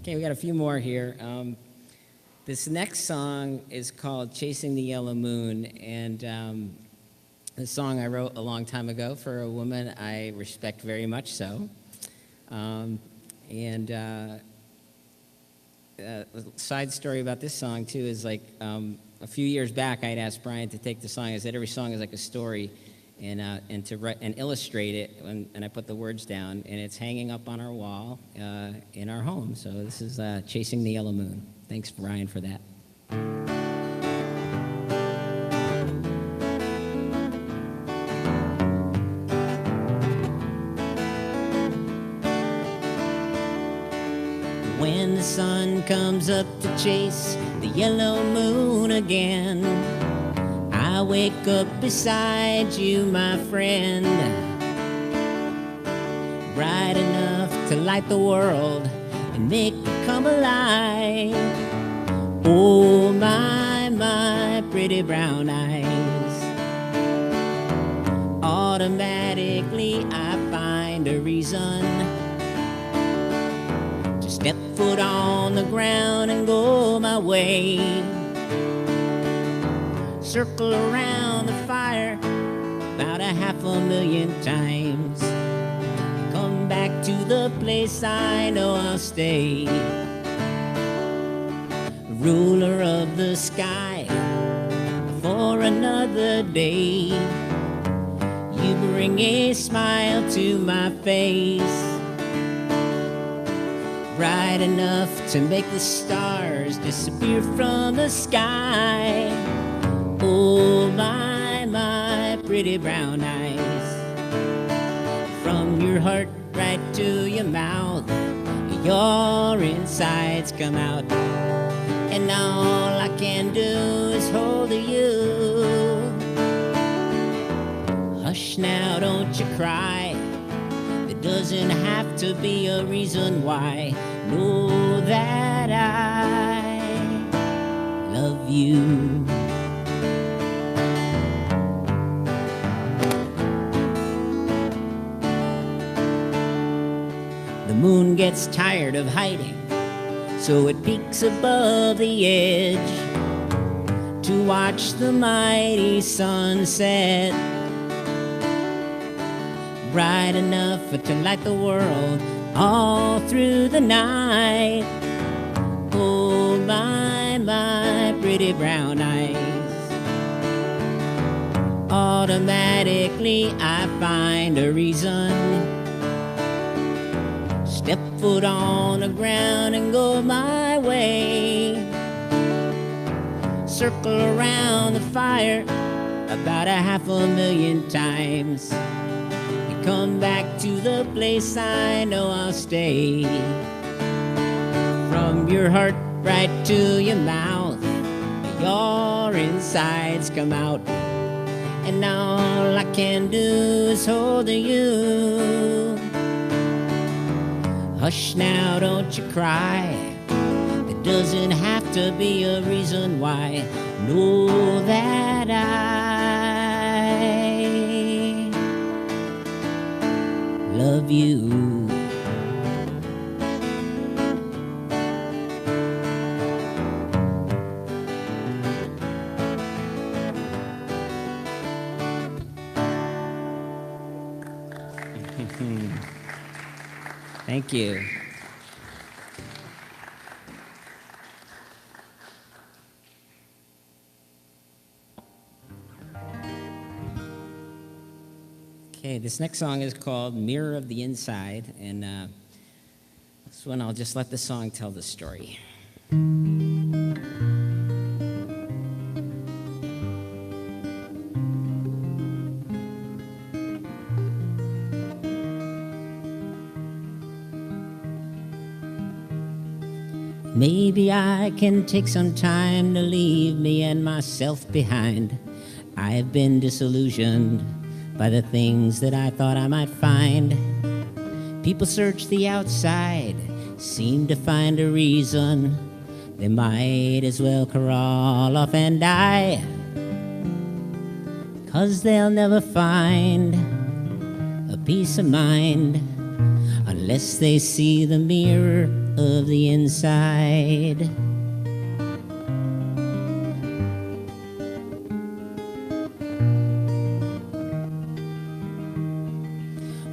Okay, we got a few more here. This next song is called Chasing the Yellow Moon, and the song I wrote a long time ago for a woman I respect very much so. A side story about this song, too, is like a few years back, I'd asked Brian to take the song. I said every song is like a story, and to write and illustrate it, and I put the words down, and it's hanging up on our wall in our home. So this is Chasing the Yellow Moon. Thanks, Brian, for that. When the sun comes up to chase the yellow moon again, I wake up beside you, my friend, bright enough to light the world and make it come alive. Oh, my pretty brown eyes. Automatically I find a reason to step foot on the ground and go my way. Circle around the fire about 500,000 times. Come back to the place I know I'll stay. Ruler of the sky for another day. You bring a smile to my face, bright enough to make the stars disappear from the sky. Oh, my pretty brown eyes. From your heart right to your mouth, your insides come out, and all I can do is hold you. Hush now, don't you cry. There doesn't have to be a reason why. Know that I love you. The moon gets tired of hiding, so it peeks above the edge to watch the mighty sunset, bright enough to light the world all through the night. Oh, my pretty brown eyes. Automatically I find a reason. Step foot on the ground and go my way. Circle around the fire about 500,000 times. And come back to the place I know I'll stay. From your heart right to your mouth, your insides come out. And all I can do is hold you. Hush now, don't you cry. There doesn't have to be a reason why. Know that I love you. Thank you. Okay, this next song is called Mirror of the Inside, and this one I'll just let the song tell the story. Maybe I can take some time to leave me and myself behind. I've been disillusioned by the things that I thought I might find. People search the outside, seem to find a reason. They might as well crawl off and die, 'cause they'll never find a peace of mind unless they see the mirror of the inside.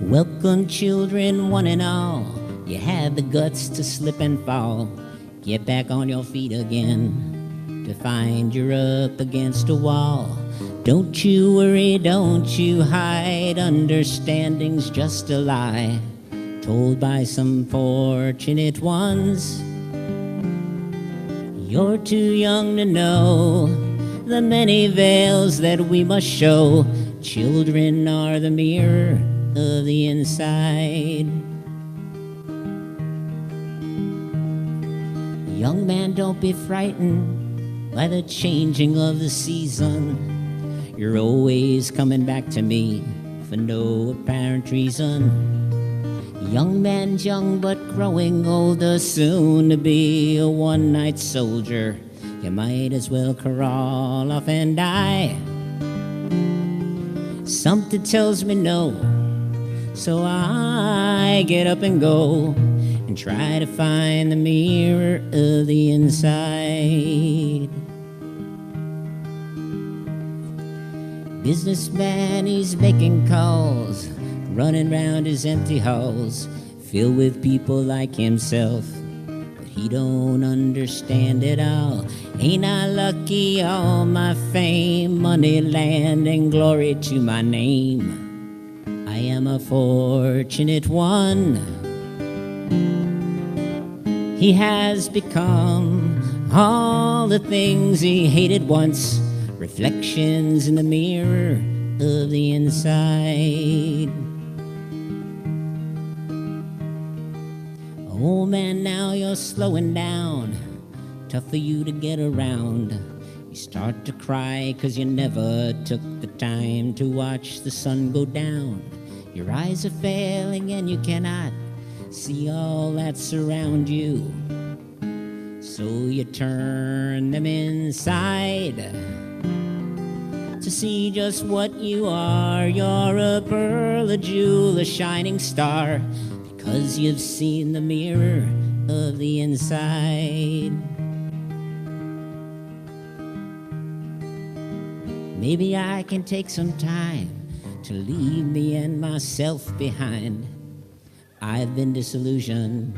Welcome, children, one and all. You had the guts to slip and fall. Get back on your feet again to find you're up against a wall. Don't you worry, don't you hide. Understanding's just a lie told by some fortunate ones. You're too young to know the many veils that we must show. Children are the mirror of the inside. Young man, don't be frightened by the changing of the season. You're always coming back to me for no apparent reason. Young man's young but growing older, soon to be a one-night soldier. You might as well crawl off and die. Something tells me no, so I get up and go and try to find the mirror of the inside. Businessman, he's making calls, running round his empty halls, filled with people like himself, but he don't understand it all. Ain't I lucky? All my fame, money, land, and glory to my name. I am a fortunate one. He has become all the things he hated once, reflections in the mirror of the inside. Oh man, now you're slowing down, tough for you to get around. You start to cry 'cause you never took the time to watch the sun go down. Your eyes are failing and you cannot see all that's around you, so you turn them inside to see just what you are. You're a pearl, a jewel, a shining star, because you've seen the mirror of the inside. Maybe I can take some time to leave me and myself behind. I've been disillusioned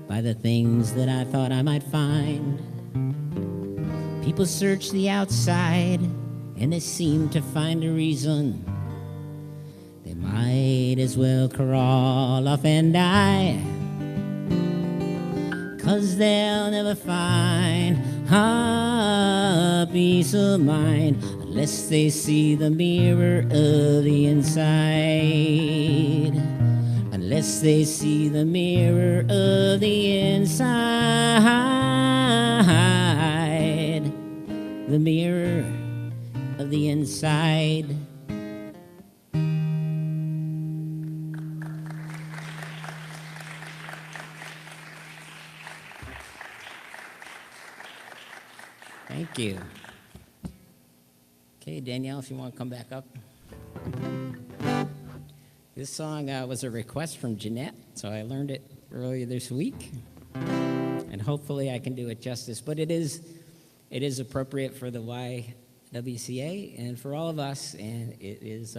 by the things that I thought I might find. People search the outside and they seem to find a reason. They might as well crawl off and die, 'cause they'll never find a peace of mind unless they see the mirror of the inside. Unless they see the mirror of the inside. The mirror of the inside. Thank you. Okay, Danielle, if you want to come back up. This song was a request from Jeanette, so I learned it earlier this week, and hopefully I can do it justice. But it is appropriate for the YWCA and for all of us, and it's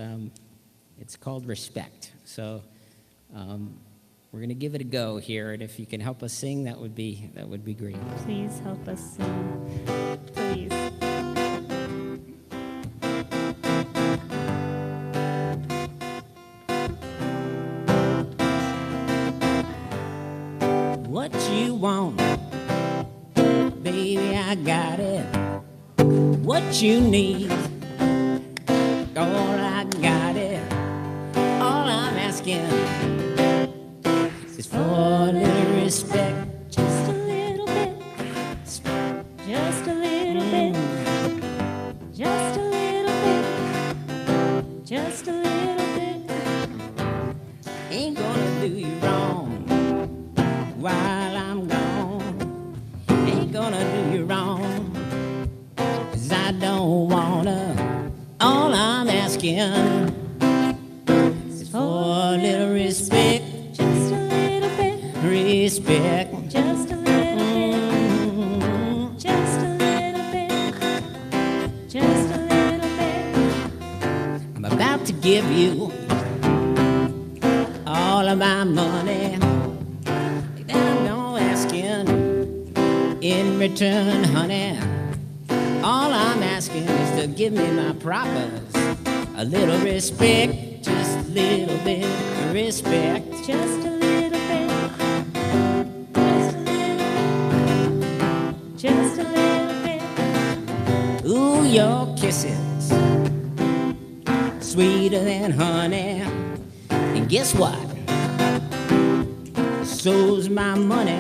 called Respect. So we're going to give it a go here, and if you can help us sing, that would be great. Please help us sing. Please. What you want, baby, I got it. What you need, all I got it. All I'm asking is for a little respect. Just a little bit. Just a little bit. Just a little bit. Just a little bit. Ain't gonna do you wrong while I'm gone. Ain't gonna do you wrong, 'cause I don't wanna. All I'm asking is for a little respect. Just a little bit. Respect. Just a little bit. Just a little bit. Just a little bit. I'm about to give you all of my money that I'm not asking in return, honey. All I'm asking is to give me my propers. A little respect, just a little bit of respect. Just a little bit. Just a little bit. Just a little bit. Ooh, your kisses, sweeter than honey. And guess what? So's my money.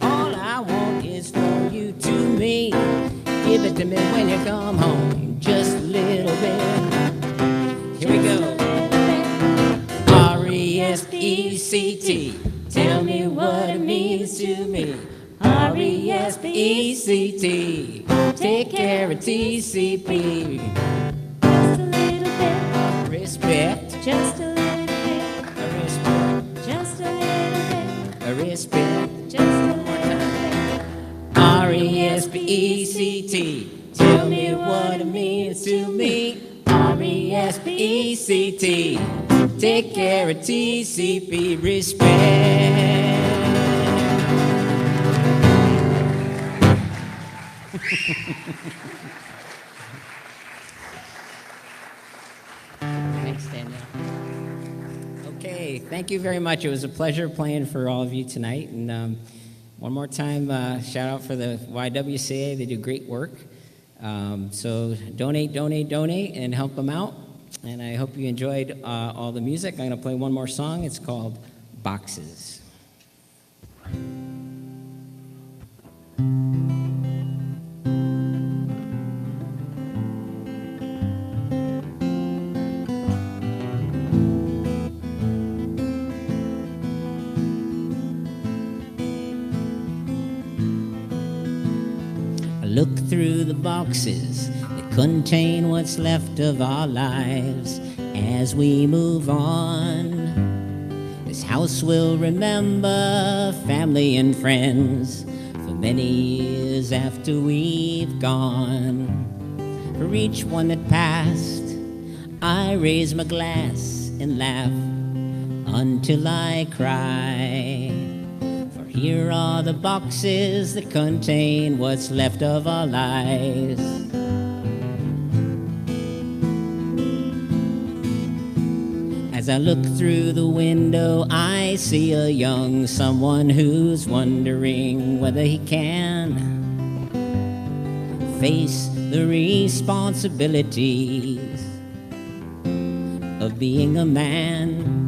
All I want is for you to me. Give it to me when you come home. Just a little bit. Here we go. R-E-S-P-E-C-T. Tell me what it means to me. R-E-S-P-E-C-T. Take care of TCP. Just a little bit. Respect. Just a little bit. A respect. Just a little bit. A respect. Just a little bit. R-E-S-P-E-C-T. Tell me what it means to me. R-E-S-P-E-C-T. Take care of TCP. Respect. Thanks, Danielle. Okay, thank you very much. It was a pleasure playing for all of you tonight. And one more time, shout out for the YWCA. They do great work. So donate, donate, donate, and help them out. And I hope you enjoyed all the music. I'm going to play one more song. It's called Boxes. Look through the boxes that contain what's left of our lives as we move on. This house will remember family and friends for many years after we've gone. For each one that passed, I raise my glass and laugh until I cry. For Here are the boxes that contain what's left of our lives. As I look through the window, I see a young someone who's wondering whether he can face the responsibilities of being a man.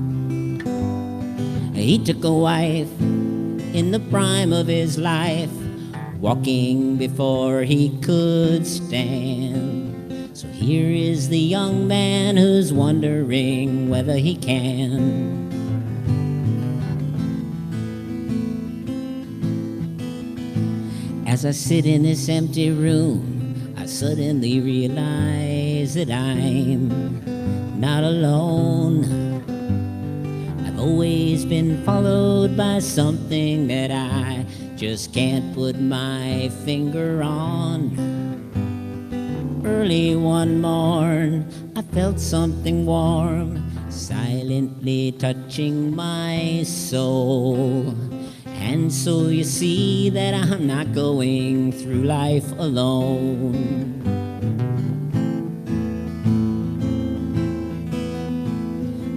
He took a wife in the prime of his life, walking before he could stand. So here is the young man who's wondering whether he can. As I sit in this empty room, I suddenly realize that I'm not alone. I've always been followed by something that I just can't put my finger on. Early one morn, I felt something warm, silently touching my soul. And so you see that I'm not going through life alone.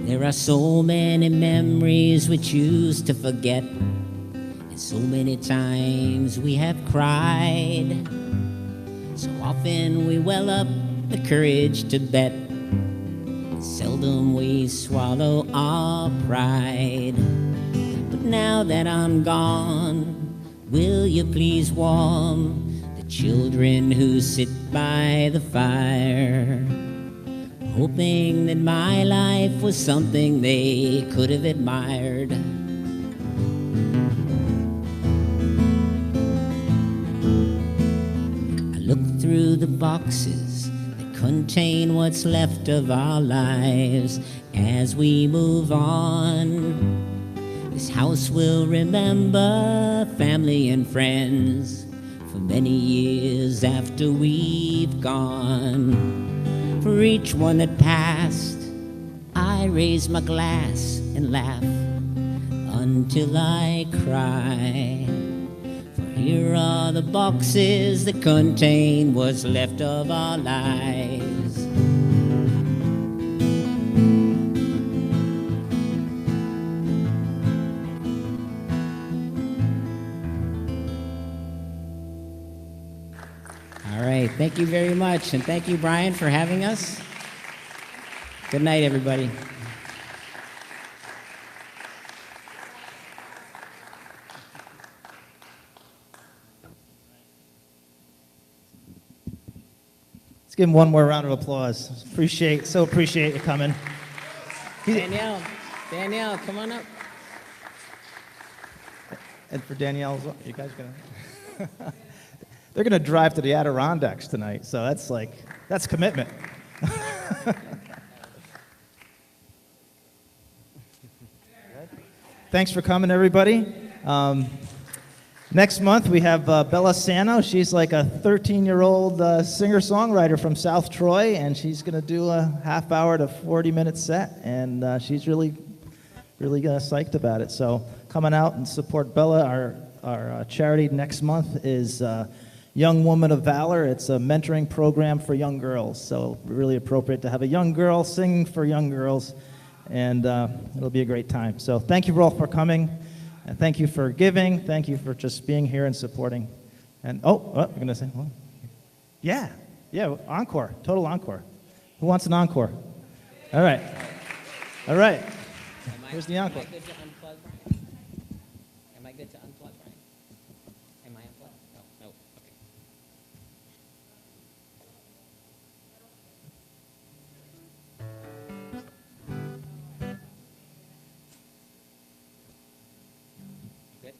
There are so many memories we choose to forget, and so many times we have cried. So often we well up the courage to bet, and seldom we swallow our pride. But now that I'm gone, will you please warm the children who sit by the fire, hoping that my life was something they could have admired. Look through the boxes that contain what's left of our lives as we move on. This house will remember family and friends for many years after we've gone. For each one that passed, I raise my glass and laugh until I cry. Here are the boxes that contain what's left of our lives. All right, thank you very much, and thank you, Brian, for having us. Good night, everybody. Give him one more round of applause. So appreciate you coming. Danielle, come on up. And for Danielle, you guys gonna? They're gonna drive to the Adirondacks tonight, so that's commitment. Thanks for coming, everybody. Next month, we have Bella Sano. She's like a 13-year-old singer-songwriter from South Troy, and she's going to do a half-hour to 40-minute set, and she's really psyched about it. So coming out and support Bella. Our charity next month is Young Woman of Valor. It's a mentoring program for young girls, so really appropriate to have a young girl singing for young girls, and it'll be a great time. So thank you all for coming. And thank you for giving. Thank you for just being here and supporting. And I'm going to say, well, yeah, encore, total encore. Who wants an encore? All right. Here's the encore. Am I good to unplug, Brian? Am I good to unplug, Brian? Am I unplugged? No. Okay. Good.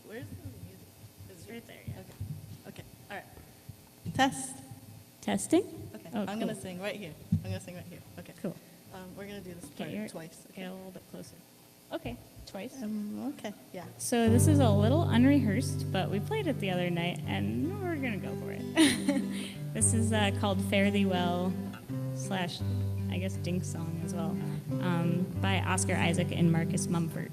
Where's the music? It's right there. Yeah. Okay. All right. Test. Testing? Okay. Oh, I'm gonna cool. sing right here. Okay. Cool. We're going to do this Get part your, twice. get a little bit closer. Okay, twice. Okay, yeah. So this is a little unrehearsed, but we played it the other night, and we're gonna go for it. This is called "Fare Thee Well" / I guess Dink Song as well, by Oscar Isaac and Marcus Mumford.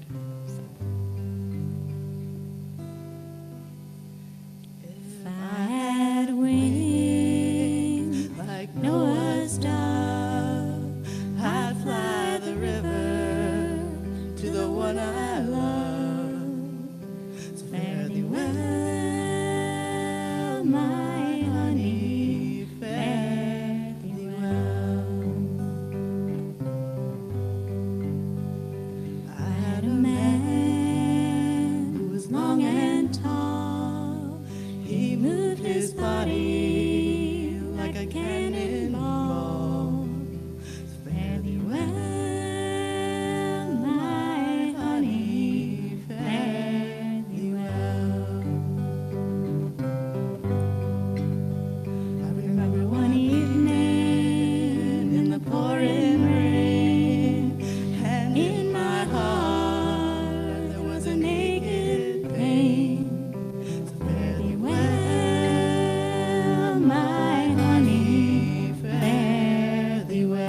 If I had wings Like Noah's dove, I'd fly the river to the one I love. So fare thee well, my honey, fare thee well. I had a man who was long and tall. He moved his body like a cannonball. So fare thee well, my honey, fare thee well. I remember one evening in the pouring rain, and in my heart there was a naked pain. So fare thee well, my honey, fare thee well.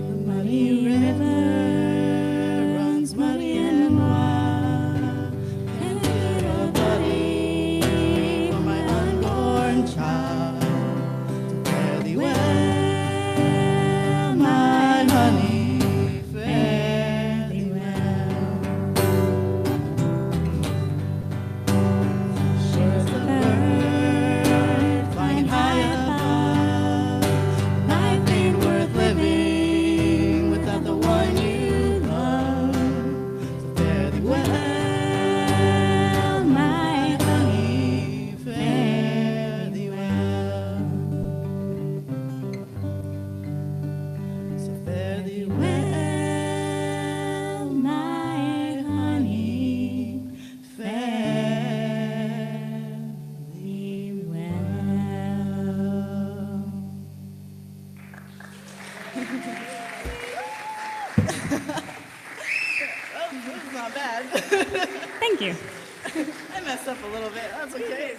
The muddy river runs muddy and wide. Can't get a buddy for my unborn child. So fare thee well, my honey, fare thee well. Sure as the bird flying high above, life ain't worth living without the one you love. So fare thee well, my honey, fare thee well. So fare thee well, my honey, fare thee well. Well, this is not bad. Thank you. I messed up a little bit. That's okay.